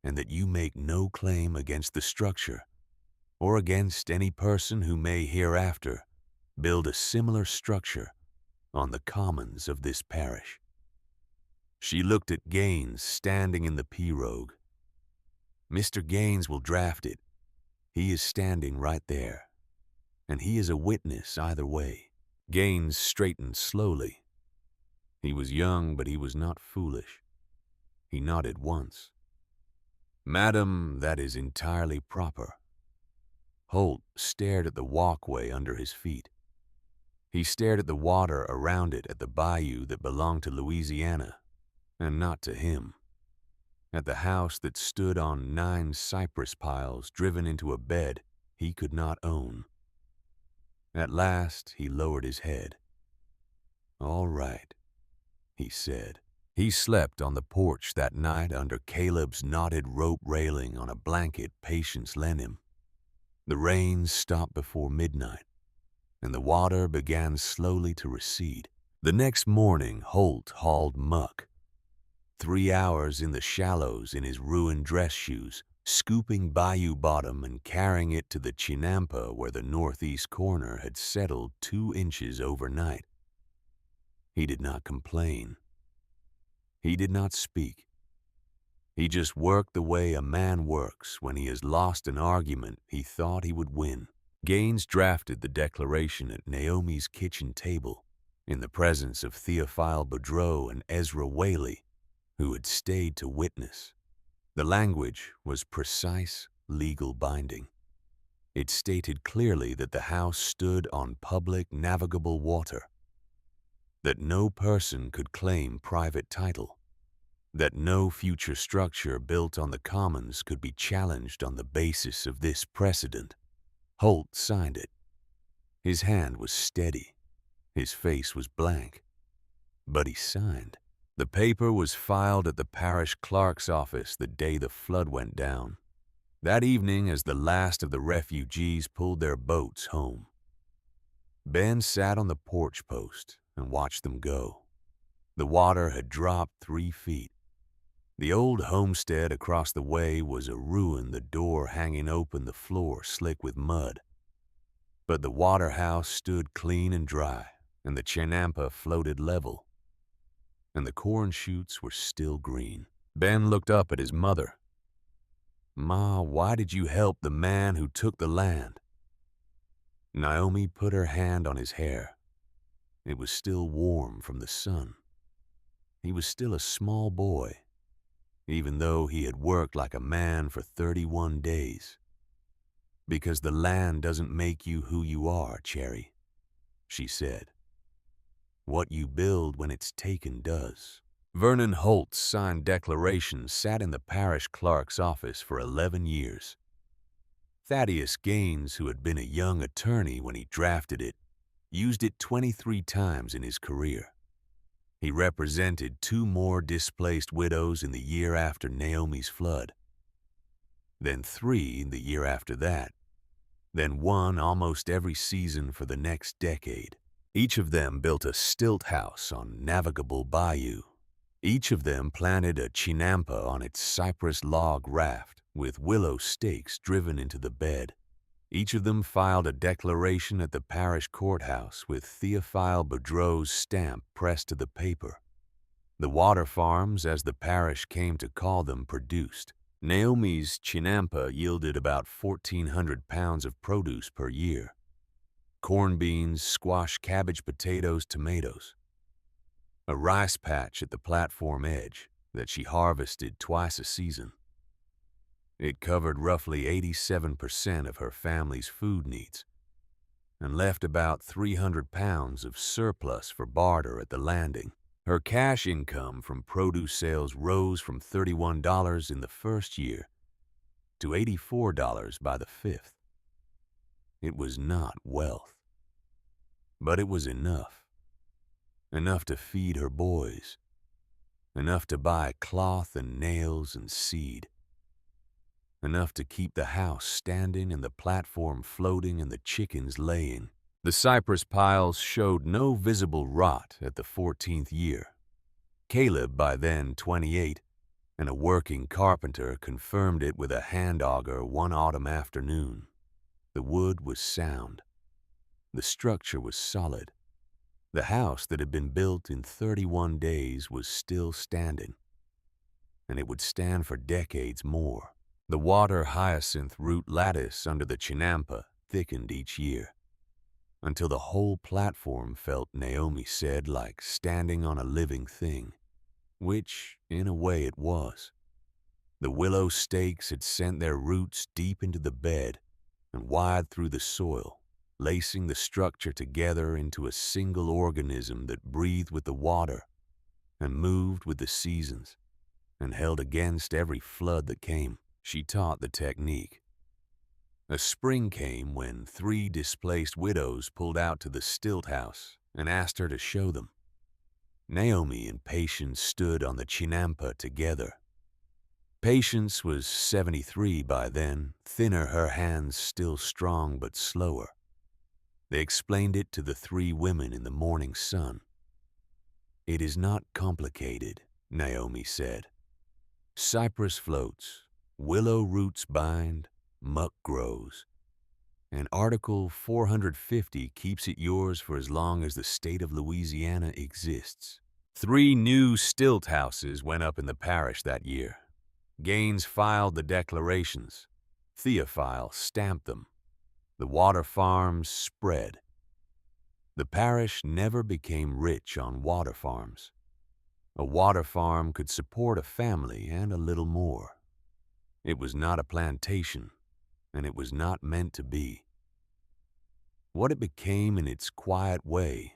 and that you make no claim against the structure or against any person who may hereafter build a similar structure on the commons of this parish." She looked at Gaines standing in the pirogue. "Mr. Gaines will draft it. He is standing right there, and he is a witness either way." Gaines straightened slowly. He was young, but he was not foolish. He nodded once. "Madam, that is entirely proper." Holt stared at the walkway under his feet. He stared at the water around it, at the bayou that belonged to Louisiana, and not to him, at the house that stood on 9 cypress piles driven into a bed he could not own. At last he lowered his head. "All right," he said. He slept on the porch that night under Caleb's knotted rope railing on a blanket Patience lent him. The rain stopped before midnight, and the water began slowly to recede. The next morning, Holt hauled muck. 3 hours in the shallows in his ruined dress shoes, scooping bayou bottom and carrying it to the Chinampa where the northeast corner had settled 2 inches overnight. He did not complain. He did not speak. He just worked the way a man works when he has lost an argument he thought he would win. Gaines drafted the declaration at Naomi's kitchen table in the presence of Theophile Boudreau and Ezra Whaley, who had stayed to witness. The language was precise, legal binding. It stated clearly that the house stood on public navigable water, that no person could claim private title, that no future structure built on the commons could be challenged on the basis of this precedent. Holt signed it. His hand was steady. His face was blank. But he signed. The paper was filed at the parish clerk's office the day the flood went down. That evening, as the last of the refugees pulled their boats home, Ben sat on the porch post and watched them go. The water had dropped 3 feet. The old homestead across the way was a ruin, the door hanging open, the floor slick with mud. But the water house stood clean and dry, and the Chinampa floated level, and the corn shoots were still green. Ben looked up at his mother. "Ma, why did you help the man who took the land?" Naomi put her hand on his hair. It was still warm from the sun. He was still a small boy, even though he had worked like a man for 31 days. "Because the land doesn't make you who you are, Cherry," she said. "What you build when it's taken does." Vernon Holt's signed declaration sat in the parish clerk's office for 11 years. Thaddeus Gaines, who had been a young attorney when he drafted it, used it 23 times in his career. He represented 2 more displaced widows in the year after Naomi's flood, then 3 in the year after that, then 1 almost every season for the next decade. Each of them built a stilt house on navigable bayou. Each of them planted a chinampa on its cypress log raft with willow stakes driven into the bed. Each of them filed a declaration at the parish courthouse with Theophile Boudreau's stamp pressed to the paper. The water farms, as the parish came to call them, produced. Naomi's chinampa yielded about 1,400 pounds of produce per year. Corn beans, squash, cabbage, potatoes, tomatoes. A rice patch at the platform edge that she harvested twice a season. It covered roughly 87% of her family's food needs and left about 300 pounds of surplus for barter at the landing. Her cash income from produce sales rose from $31 in the first year to $84 by the 5th. It was not wealth, but it was enough. Enough to feed her boys, enough to buy cloth and nails and seed, enough to keep the house standing and the platform floating and the chickens laying. The cypress piles showed no visible rot at the 14th year. Caleb, by then 28, and a working carpenter, confirmed it with a hand auger one autumn afternoon. The wood was sound. The structure was solid. The house that had been built in 31 days was still standing, and it would stand for decades more. The water hyacinth root lattice under the chinampa thickened each year, until the whole platform felt, Naomi said, like standing on a living thing, which, in a way, it was. The willow stakes had sent their roots deep into the bed and wide through the soil, lacing the structure together into a single organism that breathed with the water and moved with the seasons and held against every flood that came. She taught the technique. A spring came when 3 displaced widows pulled out to the stilt house and asked her to show them. Naomi and Patience stood on the chinampa together. Patience was 73 by then, thinner, her hands still strong but slower. They explained it to the 3 women in the morning sun. "It is not complicated," Naomi said. "Cypress floats, willow roots bind, muck grows, and Article 450 keeps it yours for as long as the state of Louisiana exists." 3 new stilt houses went up in the parish that year. Gaines filed the declarations. Theophile stamped them. The water farms spread. The parish never became rich on water farms. A water farm could support a family and a little more. It was not a plantation, and it was not meant to be. What it became in its quiet way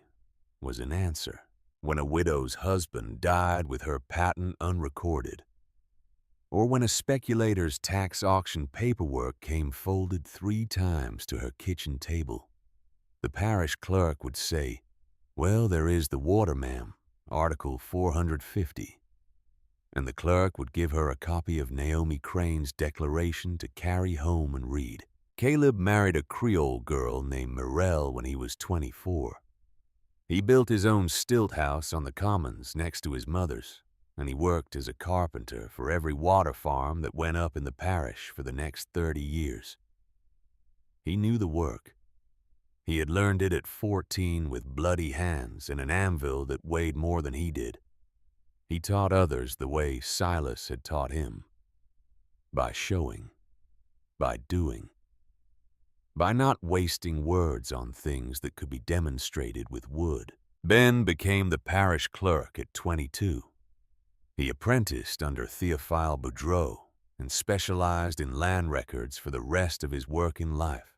was an answer. When a widow's husband died with her patent unrecorded, or when a speculator's tax auction paperwork came folded 3 times to her kitchen table, the parish clerk would say, "Well, there is the water, ma'am, Article 450. And the clerk would give her a copy of Naomi Crane's declaration to carry home and read. Caleb married a Creole girl named Mirelle when he was 24. He built his own stilt house on the commons next to his mother's, and he worked as a carpenter for every water farm that went up in the parish for the next 30 years. He knew the work. He had learned it at 14 with bloody hands and an anvil that weighed more than he did. He taught others the way Silas had taught him, by showing, by doing, by not wasting words on things that could be demonstrated with wood. Ben became the parish clerk at 22. He apprenticed under Theophile Boudreau and specialized in land records for the rest of his working life.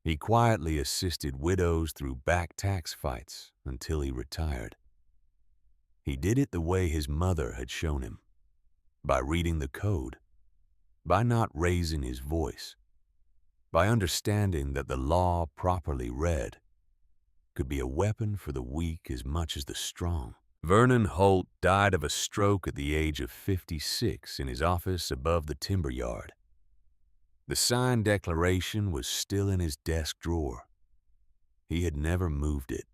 He quietly assisted widows through back tax fights until he retired. He did it the way his mother had shown him, by reading the code, by not raising his voice, by understanding that the law properly read could be a weapon for the weak as much as the strong. Vernon Holt died of a stroke at the age of 56 in his office above the timber yard. The signed declaration was still in his desk drawer. He had never moved it.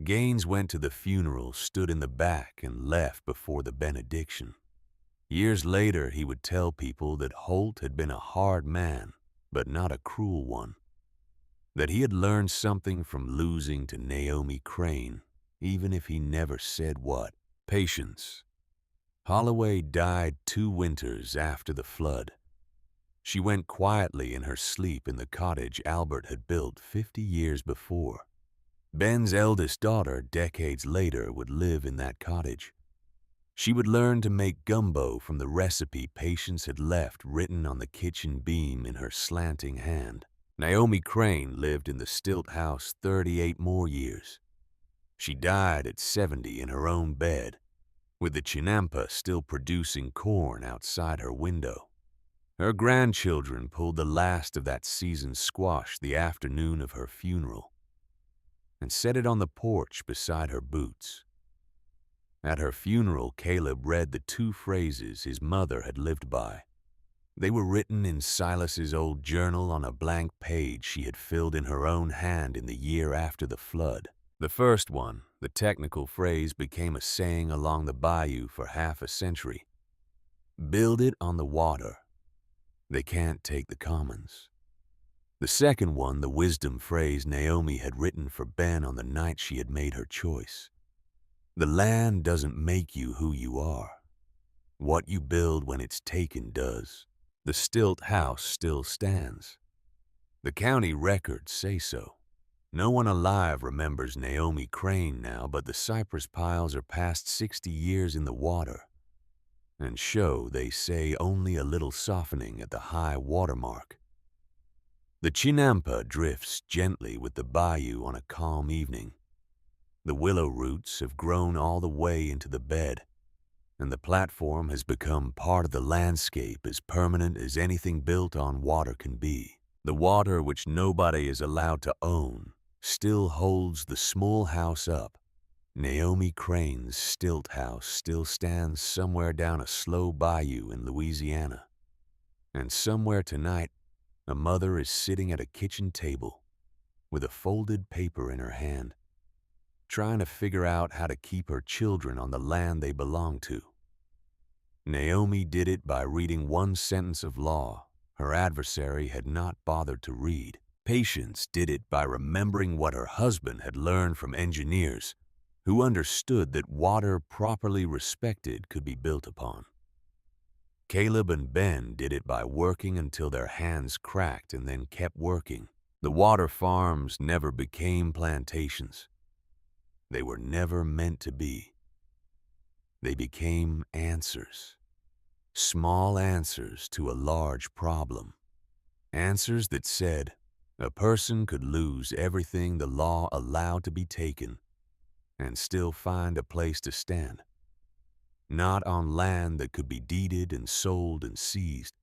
Gaines went to the funeral, stood in the back, and left before the benediction. Years later, he would tell people that Holt had been a hard man, but not a cruel one. That he had learned something from losing to Naomi Crane, even if he never said what. Patience. Holloway died 2 winters after the flood. She went quietly in her sleep in the cottage Albert had built 50 years before. Ben's eldest daughter, decades later, would live in that cottage. She would learn to make gumbo from the recipe Patience had left written on the kitchen beam in her slanting hand. Naomi Crane lived in the stilt house 38 more years. She died at 70 in her own bed, with the chinampa still producing corn outside her window. Her grandchildren pulled the last of that season's squash the afternoon of her funeral and set it on the porch beside her boots. At her funeral, Caleb read the 2 phrases his mother had lived by. They were written in Silas's old journal on a blank page she had filled in her own hand in the year after the flood. The first one, the technical phrase, became a saying along the bayou for half a century. Build it on the water. They can't take the commons. The second one, the wisdom phrase Naomi had written for Ben on the night she had made her choice. The land doesn't make you who you are. What you build when it's taken does. The stilt house still stands. The county records say so. No one alive remembers Naomi Crane now, but the cypress piles are past 60 years in the water and show, they say, only a little softening at the high water mark. The chinampa drifts gently with the bayou on a calm evening. The willow roots have grown all the way into the bed, and the platform has become part of the landscape as permanent as anything built on water can be. The water, which nobody is allowed to own, still holds the small house up. Naomi Crane's stilt house still stands somewhere down a slow bayou in Louisiana. And somewhere tonight, a mother is sitting at a kitchen table with a folded paper in her hand, trying to figure out how to keep her children on the land they belong to. Naomi did it by reading 1 sentence of law her adversary had not bothered to read. Patience did it by remembering what her husband had learned from engineers who understood that water properly respected could be built upon. Caleb and Ben did it by working until their hands cracked and then kept working. The water farms never became plantations. They were never meant to be. They became answers. Small answers to a large problem. Answers that said a person could lose everything the law allowed to be taken and still find a place to stand. Not on land that could be deeded and sold and seized,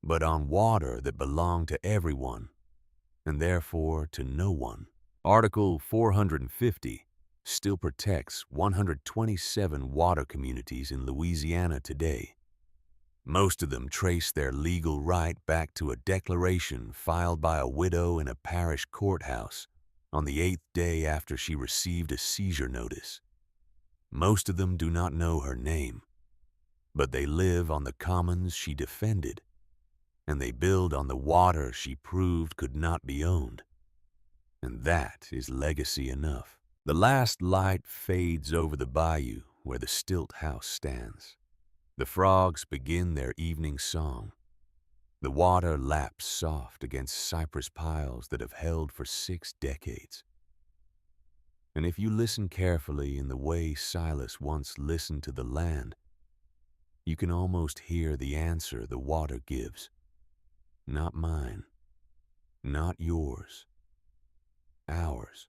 but on water that belonged to everyone and therefore to no one. Article 450 still protects 127 water communities in Louisiana today. Most of them trace their legal right back to a declaration filed by a widow in a parish courthouse on the 8th day after she received a seizure notice. Most of them do not know her name, but they live on the commons she defended, and they build on the water she proved could not be owned. And that is legacy enough. The last light fades over the bayou where the stilt house stands. The frogs begin their evening song. The water laps soft against cypress piles that have held for 6 decades. And if you listen carefully in the way Silas once listened to the land, you can almost hear the answer the water gives. Not mine, not yours, ours.